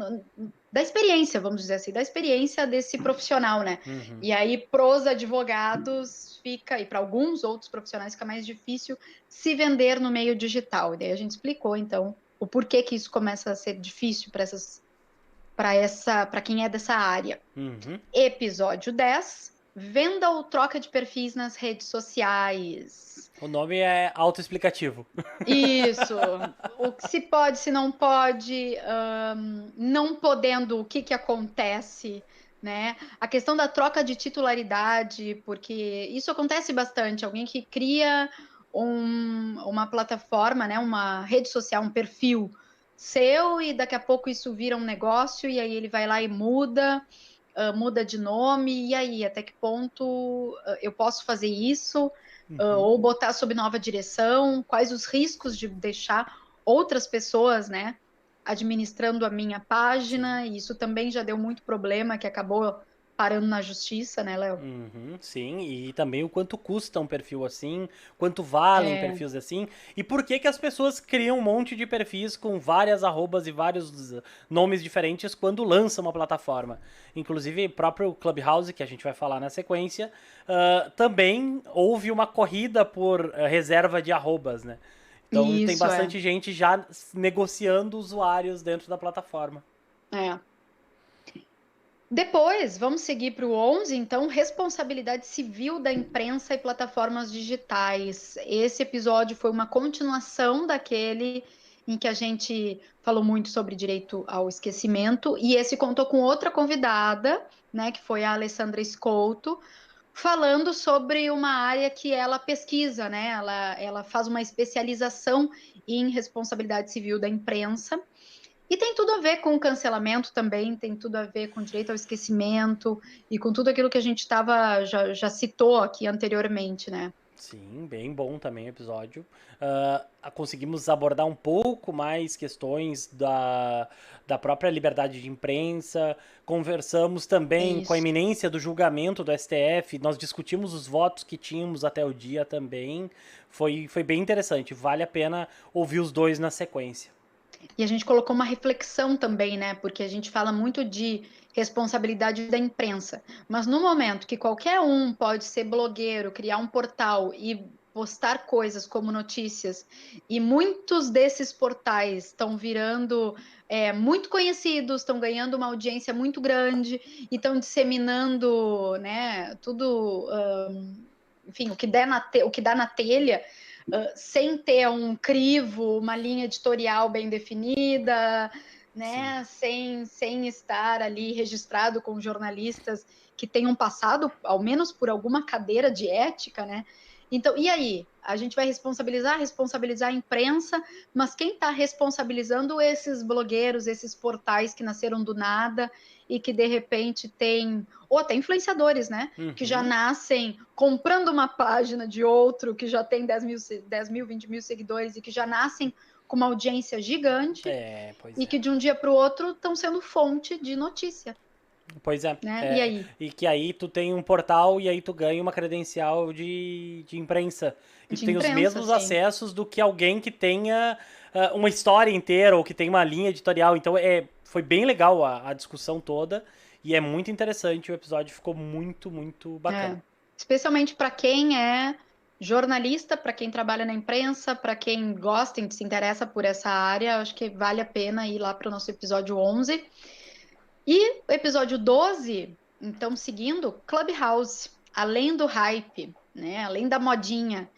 da experiência, vamos dizer assim, da experiência desse profissional, né? Uhum. E aí, pros advogados, fica, e para alguns outros profissionais, fica mais difícil se vender no meio digital. E daí a gente explicou, então, o porquê que isso começa a ser difícil para quem é dessa área. Uhum. Episódio 10, venda ou troca de perfis nas redes sociais. O nome é autoexplicativo. Isso. O que se pode, se não pode, não podendo, o que acontece, né? A questão da troca de titularidade, porque isso acontece bastante. Alguém que cria uma plataforma, né? Uma rede social, um perfil seu, e daqui a pouco isso vira um negócio, e aí ele vai lá e muda de nome, e aí, até que ponto eu posso fazer isso? Ou botar sob nova direção? Quais os riscos de deixar outras pessoas, né, administrando a minha página? E isso também já deu muito problema, que acabou parando na justiça, né, Léo? Uhum, sim, e também o quanto custa um perfil assim, quanto valem É, perfis assim, e por que que as pessoas criam um monte de perfis com várias arrobas e vários nomes diferentes quando lançam uma plataforma. Inclusive, o próprio Clubhouse, que a gente vai falar na sequência, também houve uma corrida por reserva de arrobas, né? Então tem isso é. bastante gente já negociando usuários dentro da plataforma. É. Depois, vamos seguir para o 11, então, responsabilidade civil da imprensa e plataformas digitais. Esse episódio foi uma continuação daquele em que a gente falou muito sobre direito ao esquecimento, e esse contou com outra convidada, né, que foi a Alessandra Scouto, falando sobre uma área que ela pesquisa, né? Ela faz uma especialização em responsabilidade civil da imprensa. E tem tudo a ver com o cancelamento também, tem tudo a ver com direito ao esquecimento e com tudo aquilo que a gente já citou aqui anteriormente, né? Sim, bem bom também o episódio. Conseguimos abordar um pouco mais questões da própria liberdade de imprensa. Conversamos também com a Isso. iminência do julgamento do STF. Nós discutimos os votos que tínhamos até o dia também. Foi bem interessante. Vale a pena ouvir os dois na sequência. E a gente colocou uma reflexão também, né? Porque a gente fala muito de responsabilidade da imprensa, mas no momento que qualquer um pode ser blogueiro, criar um portal e postar coisas como notícias, e muitos desses portais estão virando muito conhecidos, estão ganhando uma audiência muito grande e estão disseminando, né, tudo, enfim, o que dá na telha, sem ter um crivo, uma linha editorial bem definida, Sim. né? Sem estar ali registrado com jornalistas que tenham passado, ao menos por alguma cadeira de ética, né? Então, e aí? A gente vai responsabilizar a imprensa, mas quem está responsabilizando esses blogueiros, esses portais que nasceram do nada e que de repente têm, ou até influenciadores, né? Que já Uhum. nascem comprando uma página de outro que já tem 10 mil, 20 mil seguidores e que já nascem com uma audiência gigante Pois e é. que de um dia para o outro estão sendo fonte de notícia, Pois é, né? E aí? e que aí tu tem um portal e aí tu ganha uma credencial de imprensa. E tu De tem os imprensa, mesmos assim. acessos do que alguém que tenha uma história inteira ou que tem uma linha editorial. Então foi bem legal a discussão toda e é muito interessante. O episódio ficou muito, muito bacana. É. Especialmente para quem é jornalista, para quem trabalha na imprensa, para quem gosta e se interessa por essa área, acho que vale a pena ir lá para o nosso episódio 11. E o episódio 12, então, seguindo, Clubhouse, além do hype, né, além da modinha,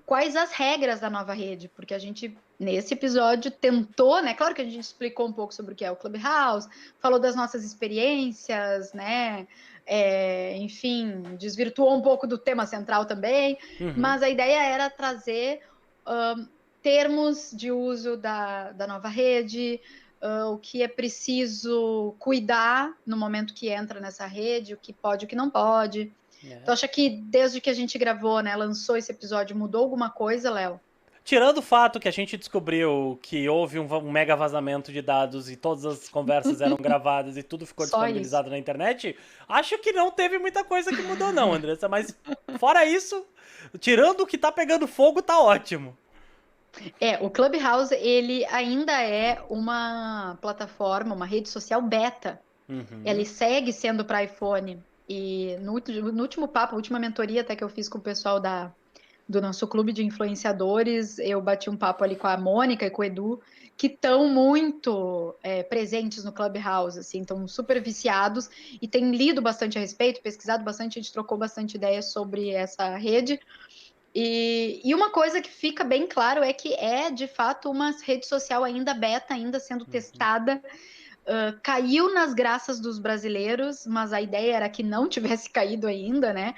quais as regras da nova rede? Porque a gente, nesse episódio, tentou, né? Claro que a gente explicou um pouco sobre o que é o Clubhouse, falou das nossas experiências, né? Enfim, desvirtuou um pouco do tema central também, Uhum. mas a ideia era trazer termos de uso da nova rede, o que é preciso cuidar no momento que entra nessa rede, o que pode e o que não pode. Tu É. acha que desde que a gente gravou, né, lançou esse episódio, mudou alguma coisa, Léo? Tirando o fato que a gente descobriu que houve um mega vazamento de dados e todas as conversas eram gravadas e tudo ficou Só isso. disponibilizado na internet, acho que não teve muita coisa que mudou não, Andressa. Mas fora isso, tirando o que tá pegando fogo, tá ótimo. O Clubhouse, ele ainda é uma plataforma, uma rede social beta. Ele Uhum. segue sendo para iPhone. E no último papo, a última mentoria até que eu fiz com o pessoal do nosso clube de influenciadores, eu bati um papo ali com a Mônica e com o Edu, que estão muito presentes no Clubhouse, assim, estão super viciados e têm lido bastante a respeito, pesquisado bastante, a gente trocou bastante ideias sobre essa rede. E uma coisa que fica bem claro é que é, de fato, uma rede social ainda beta, ainda sendo Uhum. testada. Caiu nas graças dos brasileiros, mas a ideia era que não tivesse caído ainda, né?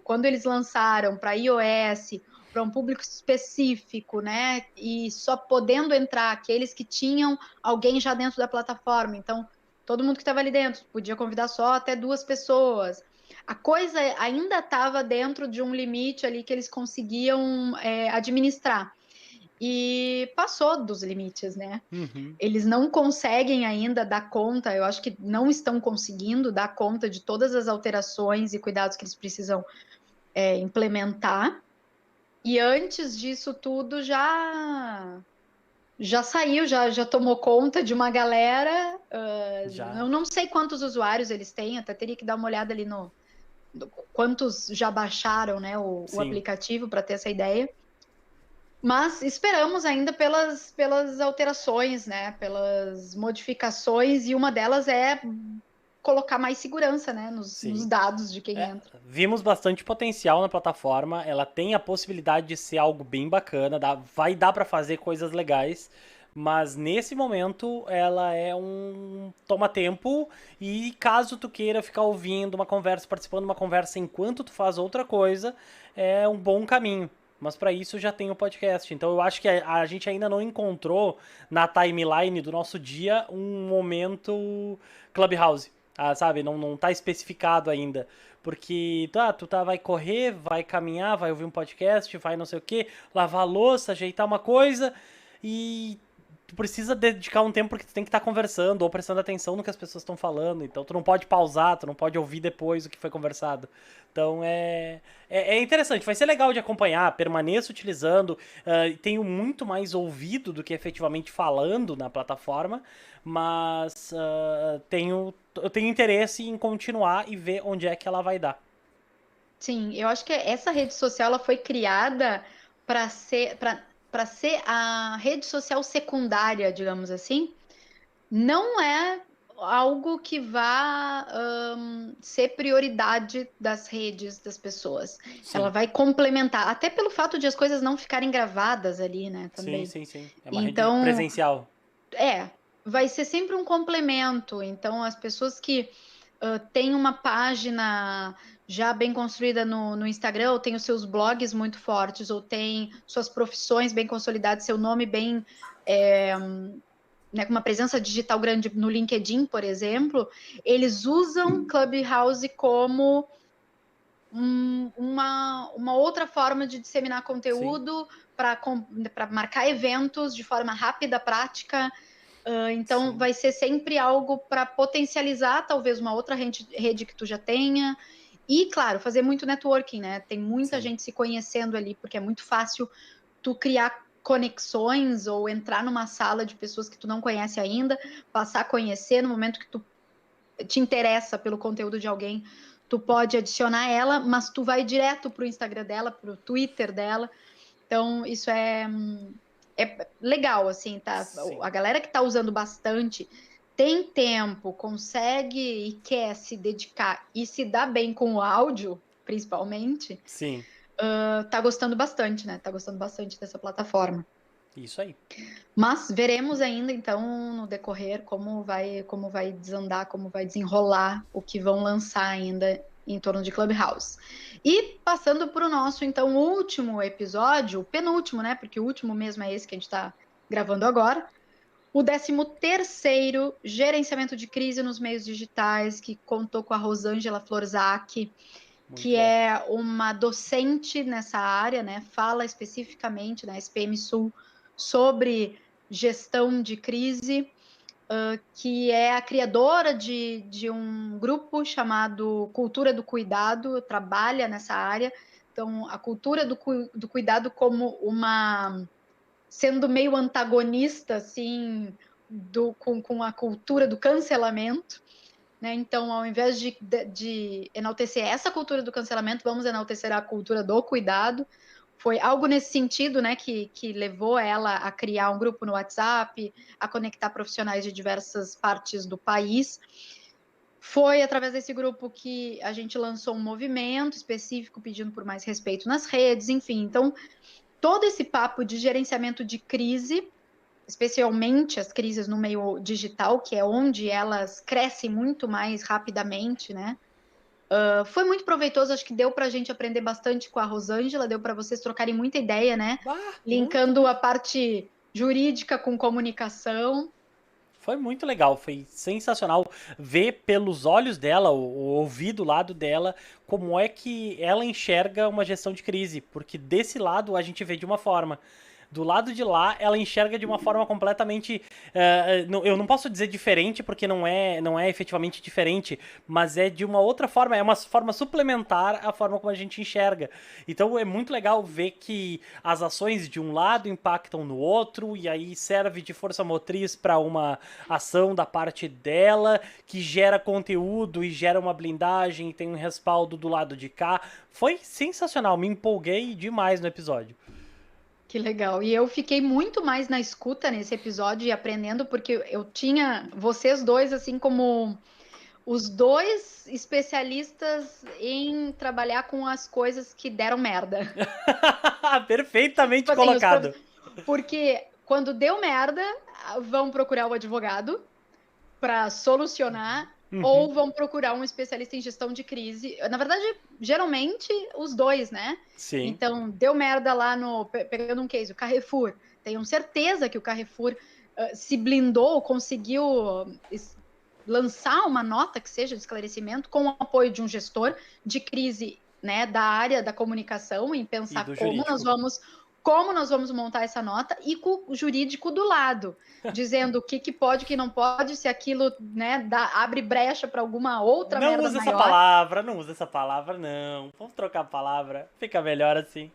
Quando eles lançaram para iOS, para um público específico, né? E só podendo entrar aqueles que tinham alguém já dentro da plataforma. Então, todo mundo que estava ali dentro podia convidar só até 2 pessoas. A coisa ainda estava dentro de um limite ali que eles conseguiam administrar. E passou dos limites, né? Uhum. Eles não conseguem ainda dar conta, eu acho que não estão conseguindo dar conta de todas as alterações e cuidados que eles precisam implementar. E antes disso tudo já saiu, já tomou conta de uma galera. Eu Já. não sei quantos usuários eles têm, até teria que dar uma olhada ali quantos já baixaram, né, o Sim. aplicativo para ter essa ideia. Mas esperamos ainda pelas alterações, né? Pelas modificações, e uma delas é colocar mais segurança, né? Nos Sim. dados de quem entra. Vimos bastante potencial na plataforma. Ela tem a possibilidade de ser algo bem bacana. Vai dar para fazer coisas legais. Mas nesse momento ela é um toma-tempo. E caso tu queira ficar ouvindo uma conversa, participando de uma conversa enquanto tu faz outra coisa, é um bom caminho. Mas para isso já tem o podcast. Então eu acho que a gente ainda não encontrou na timeline do nosso dia um momento Clubhouse. Sabe? Não tá especificado ainda. Porque vai correr, vai caminhar, vai ouvir um podcast, vai não sei o que, lavar a louça, ajeitar uma coisa e tu precisa dedicar um tempo porque tu tem que estar conversando ou prestando atenção no que as pessoas estão falando. Então tu não pode pausar, tu não pode ouvir depois o que foi conversado. Então é interessante, vai ser legal de acompanhar, permaneço utilizando, tenho muito mais ouvido do que efetivamente falando na plataforma, mas eu tenho interesse em continuar e ver onde é que ela vai dar. Sim, eu acho que essa rede social ela foi criada para ser a rede social secundária, digamos assim. Não é algo que vá ser prioridade das redes das pessoas. Ela Sim, vai complementar, até pelo fato de as coisas não ficarem gravadas ali, né, sim, também. sim, sim. É uma rede Então, presencial. é, vai ser sempre um complemento. Então, as pessoas que têm uma página já bem construída no Instagram, ou têm os seus blogs muito fortes, ou têm suas profissões bem consolidadas, seu nome bem, é, né, com uma presença digital grande no LinkedIn, por exemplo, eles usam Clubhouse como uma outra forma de disseminar Sim, conteúdo para marcar eventos de forma rápida, prática. Então, sim, vai ser sempre algo para potencializar talvez uma outra rede que tu já tenha. E, claro, fazer muito networking, né? Tem muita sim. gente se conhecendo ali, porque é muito fácil tu criar conexões ou entrar numa sala de pessoas que tu não conhece ainda, passar a conhecer no momento que tu te interessa pelo conteúdo de alguém, tu pode adicionar ela, mas tu vai direto pro Instagram dela, pro Twitter dela. Então, isso é legal, assim, tá? Sim, A galera que tá usando bastante tem tempo, consegue e quer se dedicar e se dá bem com o áudio, principalmente, sim. tá gostando bastante, né? Tá gostando bastante dessa plataforma. Isso aí. Mas veremos ainda, então, no decorrer, como vai desandar, como vai desenrolar o que vão lançar ainda em torno de Clubhouse. E passando para o nosso, então, último episódio, o penúltimo, né? Porque o último mesmo é esse que a gente está gravando agora. O 13º, Gerenciamento de Crise nos Meios Digitais, que contou com a Rosângela Florzak, que Muito bom. é uma docente nessa área, né? Fala especificamente na SPM Sul sobre gestão de crise, que é a criadora de um grupo chamado Cultura do Cuidado, trabalha nessa área. Então, a cultura do cuidado como sendo meio antagonista, assim, com a cultura do cancelamento, né? Então, ao invés de enaltecer essa cultura do cancelamento, vamos enaltecer a cultura do cuidado. Foi algo nesse sentido, né, que levou ela a criar um grupo no WhatsApp, a conectar profissionais de diversas partes do país. Foi através desse grupo que a gente lançou um movimento específico pedindo por mais respeito nas redes, enfim. Então, todo esse papo de gerenciamento de crise, especialmente as crises no meio digital, que é onde elas crescem muito mais rapidamente, né? Foi muito proveitoso, acho que deu para a gente aprender bastante com a Rosângela, deu para vocês trocarem muita ideia, né? Muito, Linkando muito. a parte jurídica com comunicação. Foi muito legal, foi sensacional ver pelos olhos dela, ouvir do lado dela, como é que ela enxerga uma gestão de crise, porque desse lado a gente vê de uma forma. Do lado de lá, ela enxerga de uma forma completamente. Eu não posso dizer diferente, porque não é efetivamente diferente, mas é de uma outra forma, é uma forma suplementar à forma como a gente enxerga. Então é muito legal ver que as ações de um lado impactam no outro, e aí serve de força motriz para uma ação da parte dela, que gera conteúdo e gera uma blindagem e tem um respaldo do lado de cá. Foi sensacional, me empolguei demais no episódio. Que legal. E eu fiquei muito mais na escuta nesse episódio e aprendendo, porque eu tinha vocês dois, assim, como os dois especialistas em trabalhar com as coisas que deram merda. Perfeitamente Tipo assim, colocado. porque quando deu merda, vão procurar o advogado para solucionar Uhum. ou vão procurar um especialista em gestão de crise. Na verdade, geralmente os dois, né? Sim. Então, deu merda lá no. Pegando um case, o Carrefour. Tenho certeza que o Carrefour se blindou, conseguiu lançar uma nota que seja de esclarecimento com o apoio de um gestor de crise, né, da área da comunicação, em E pensar do jurídico. como nós vamos montar essa nota, e com o jurídico do lado, dizendo o que pode, o que não pode, se aquilo, né, abre brecha para alguma outra Não merda usa essa maior. palavra, não usa essa palavra, não. Vamos trocar a palavra. Fica melhor assim.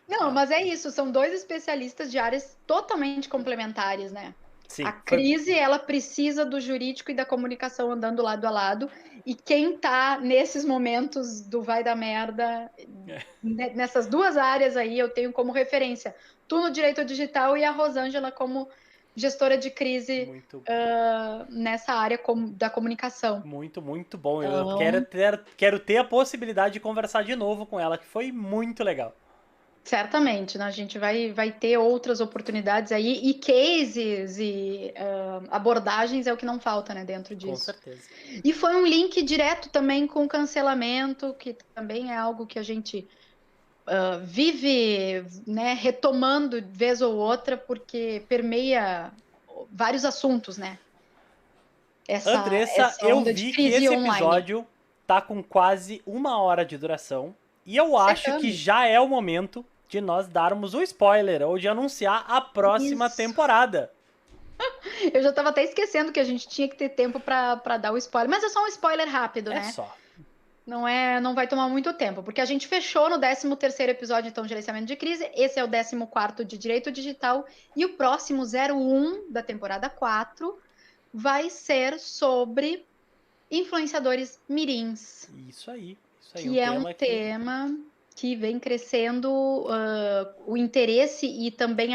Não, mas é isso, são dois especialistas de áreas totalmente complementares, né? A Sim, foi. crise, ela precisa do jurídico e da comunicação andando lado a lado, e quem tá nesses momentos do vai dar merda, nessas duas áreas aí, eu tenho como referência tu no direito digital e a Rosângela como gestora de crise Muito, nessa área da comunicação. muito, muito bom. Eu Então, quero ter a possibilidade de conversar de novo com ela, que foi muito legal. certamente, né? A gente vai ter outras oportunidades aí, e cases e abordagens é o que não falta, né, dentro Com disso. certeza. E foi um link direto também com cancelamento, que também é algo que a gente vive, né, retomando vez ou outra, porque permeia vários assuntos, né? Andressa, Essa eu onda de vi que crise esse online. episódio tá com quase 1 hora de duração. E eu acho que Cerramos. já é o momento de nós darmos o spoiler ou de anunciar a próxima Isso. temporada. Eu já estava até esquecendo que a gente tinha que ter tempo para dar o spoiler, mas é só um spoiler rápido, É né? só. Não vai tomar muito tempo, porque a gente fechou no 13º episódio, então, de gerenciamento de crise. Esse é o 14º de direito digital, e o próximo 01 da temporada 4 vai ser sobre influenciadores mirins, Isso aí, um que é um tema que tema que vem crescendo o interesse e também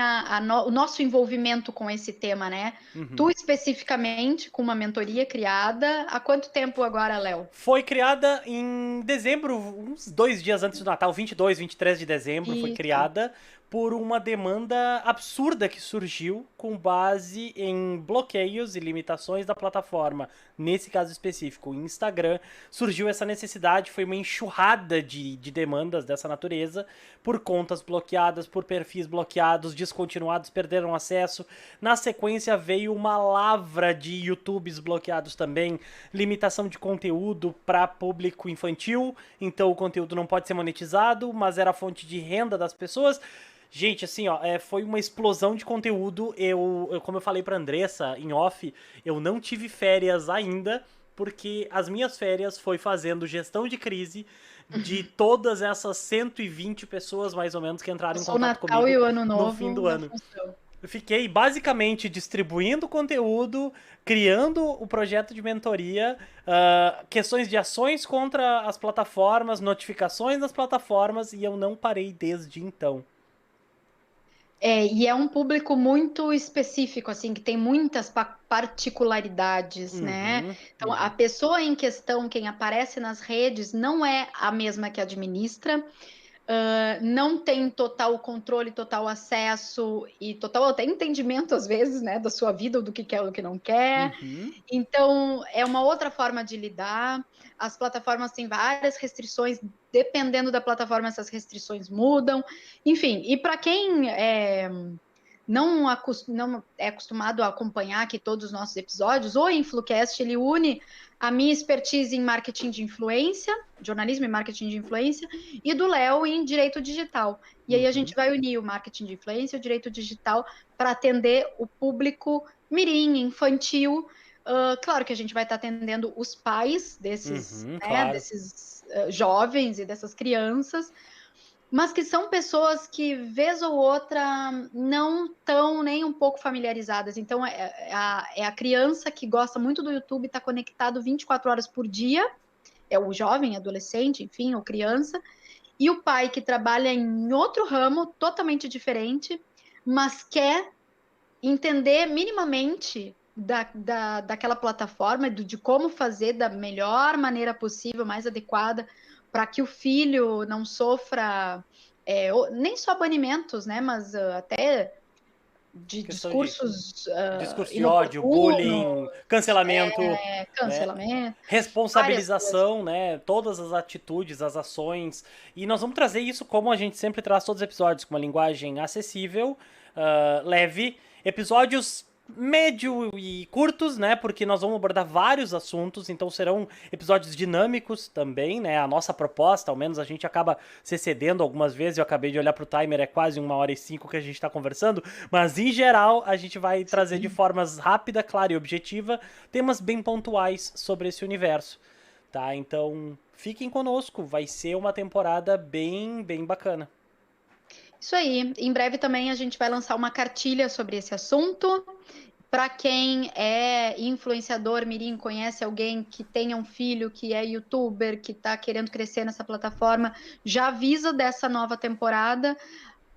o nosso envolvimento com esse tema, né? Tu especificamente, com uma mentoria criada, há quanto tempo agora, Léo? foi criada em dezembro, uns 2 dias antes do Natal, 22, 23 de dezembro, foi Isso. criada por uma demanda absurda que surgiu com base em bloqueios e limitações da plataforma. Nesse caso específico, o Instagram, surgiu essa necessidade, foi uma enxurrada de demandas dessa natureza, por contas bloqueadas, por perfis bloqueados, descontinuados, perderam acesso. Na sequência veio uma lavra de YouTubes bloqueados também, limitação de conteúdo para público infantil, então o conteúdo não pode ser monetizado, mas era a fonte de renda das pessoas. Gente, assim, ó, foi uma explosão de conteúdo. Como eu falei pra Andressa em off, eu não tive férias ainda, porque as minhas férias foi fazendo gestão de crise, de todas essas 120 pessoas, mais ou menos, que entraram em Passou o contato Natal comigo e o Ano no Novo fim do na ano. função. Eu fiquei basicamente distribuindo conteúdo, criando o projeto de mentoria, questões de ações contra as plataformas, notificações das plataformas, e eu não parei desde então. E é um público muito específico, assim, que tem muitas particularidades, né? Então, a pessoa em questão, quem aparece nas redes, não é a mesma que administra, não tem total controle, total acesso e total até entendimento, às vezes, né, da sua vida, ou do que quer ou do que não quer. Então, é uma outra forma de lidar. As plataformas têm várias restrições, dependendo da plataforma, essas restrições mudam. Enfim, e para quem não é acostumado a acompanhar aqui todos os nossos episódios, o InfluCast, ele une a minha expertise em marketing de influência, jornalismo e marketing de influência, e do Léo em direito digital. E aí a gente vai unir o marketing de influência e o direito digital para atender o público mirim, infantil. Claro que a gente vai estar atendendo os pais desses, claro. desses jovens e dessas crianças, mas que são pessoas que, vez ou outra, não estão nem um pouco familiarizadas. Então, é a criança que gosta muito do YouTube, está conectado 24 horas por dia, é o jovem, adolescente, enfim, ou criança, e o pai que trabalha em outro ramo totalmente diferente, mas quer entender minimamente daquela plataforma, de como fazer da melhor maneira possível, mais adequada, para que o filho não sofra nem só banimentos, né, mas até de discursos discurso de ódio, bullying, cancelamento, cancelamento, né? Responsabilização, né? Todas as atitudes, as ações. E nós vamos trazer isso como a gente sempre traz todos os episódios, com uma linguagem acessível, leve, episódios médio e curtos, né? Porque nós vamos abordar vários assuntos, então serão episódios dinâmicos também, né? A nossa proposta, ao menos a gente acaba se excedendo algumas vezes. Eu acabei de olhar pro timer, é quase 1h05 que a gente tá conversando, mas em geral a gente vai trazer de formas rápida, clara e objetiva temas bem pontuais sobre esse universo, tá? Então fiquem conosco, vai ser uma temporada bem bacana. Isso aí. Em breve também a gente vai lançar uma cartilha sobre esse assunto. Para quem é influenciador mirim, conhece alguém que tenha um filho que é youtuber, que está querendo crescer nessa plataforma, já avisa dessa nova temporada.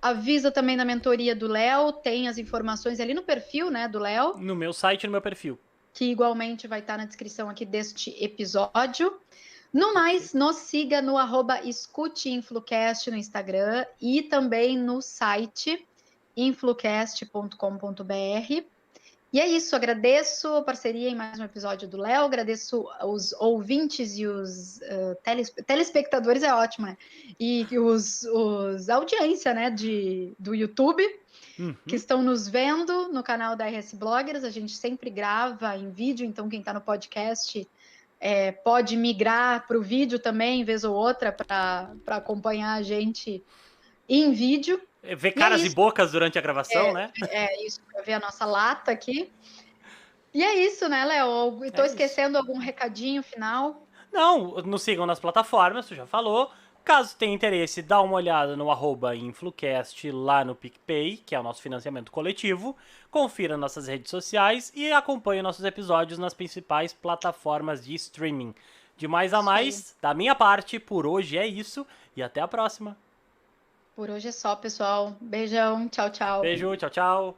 Avisa também da mentoria do Léo, tem as informações ali no perfil, né, do Léo. No meu site e no meu perfil. Que igualmente vai estar na descrição aqui deste episódio. No mais, nos siga no @escuteinflucast no Instagram e também no site influcast.com.br. E é isso, agradeço a parceria em mais um episódio do Léo, agradeço os ouvintes e os telespectadores, é ótimo, né? E os audiência, né, do YouTube, que estão nos vendo no canal da RS Bloggers. A gente sempre grava em vídeo, então quem está no podcast pode migrar para o vídeo também, vez ou outra, para acompanhar a gente em vídeo. Ver caras e bocas durante a gravação, né? É isso, para ver a nossa lata aqui. E é isso, né, Léo? Estou esquecendo algum recadinho final? Não, nos sigam nas plataformas, tu já falou. Caso tenha interesse, dá uma olhada no @influcast lá no PicPay, que é o nosso financiamento coletivo. Confira nossas redes sociais e acompanhe nossos episódios nas principais plataformas de streaming. De mais a mais, da minha parte, por hoje é isso e até a próxima. Por hoje é só, pessoal. Beijão, tchau, tchau. Beijo, tchau, tchau.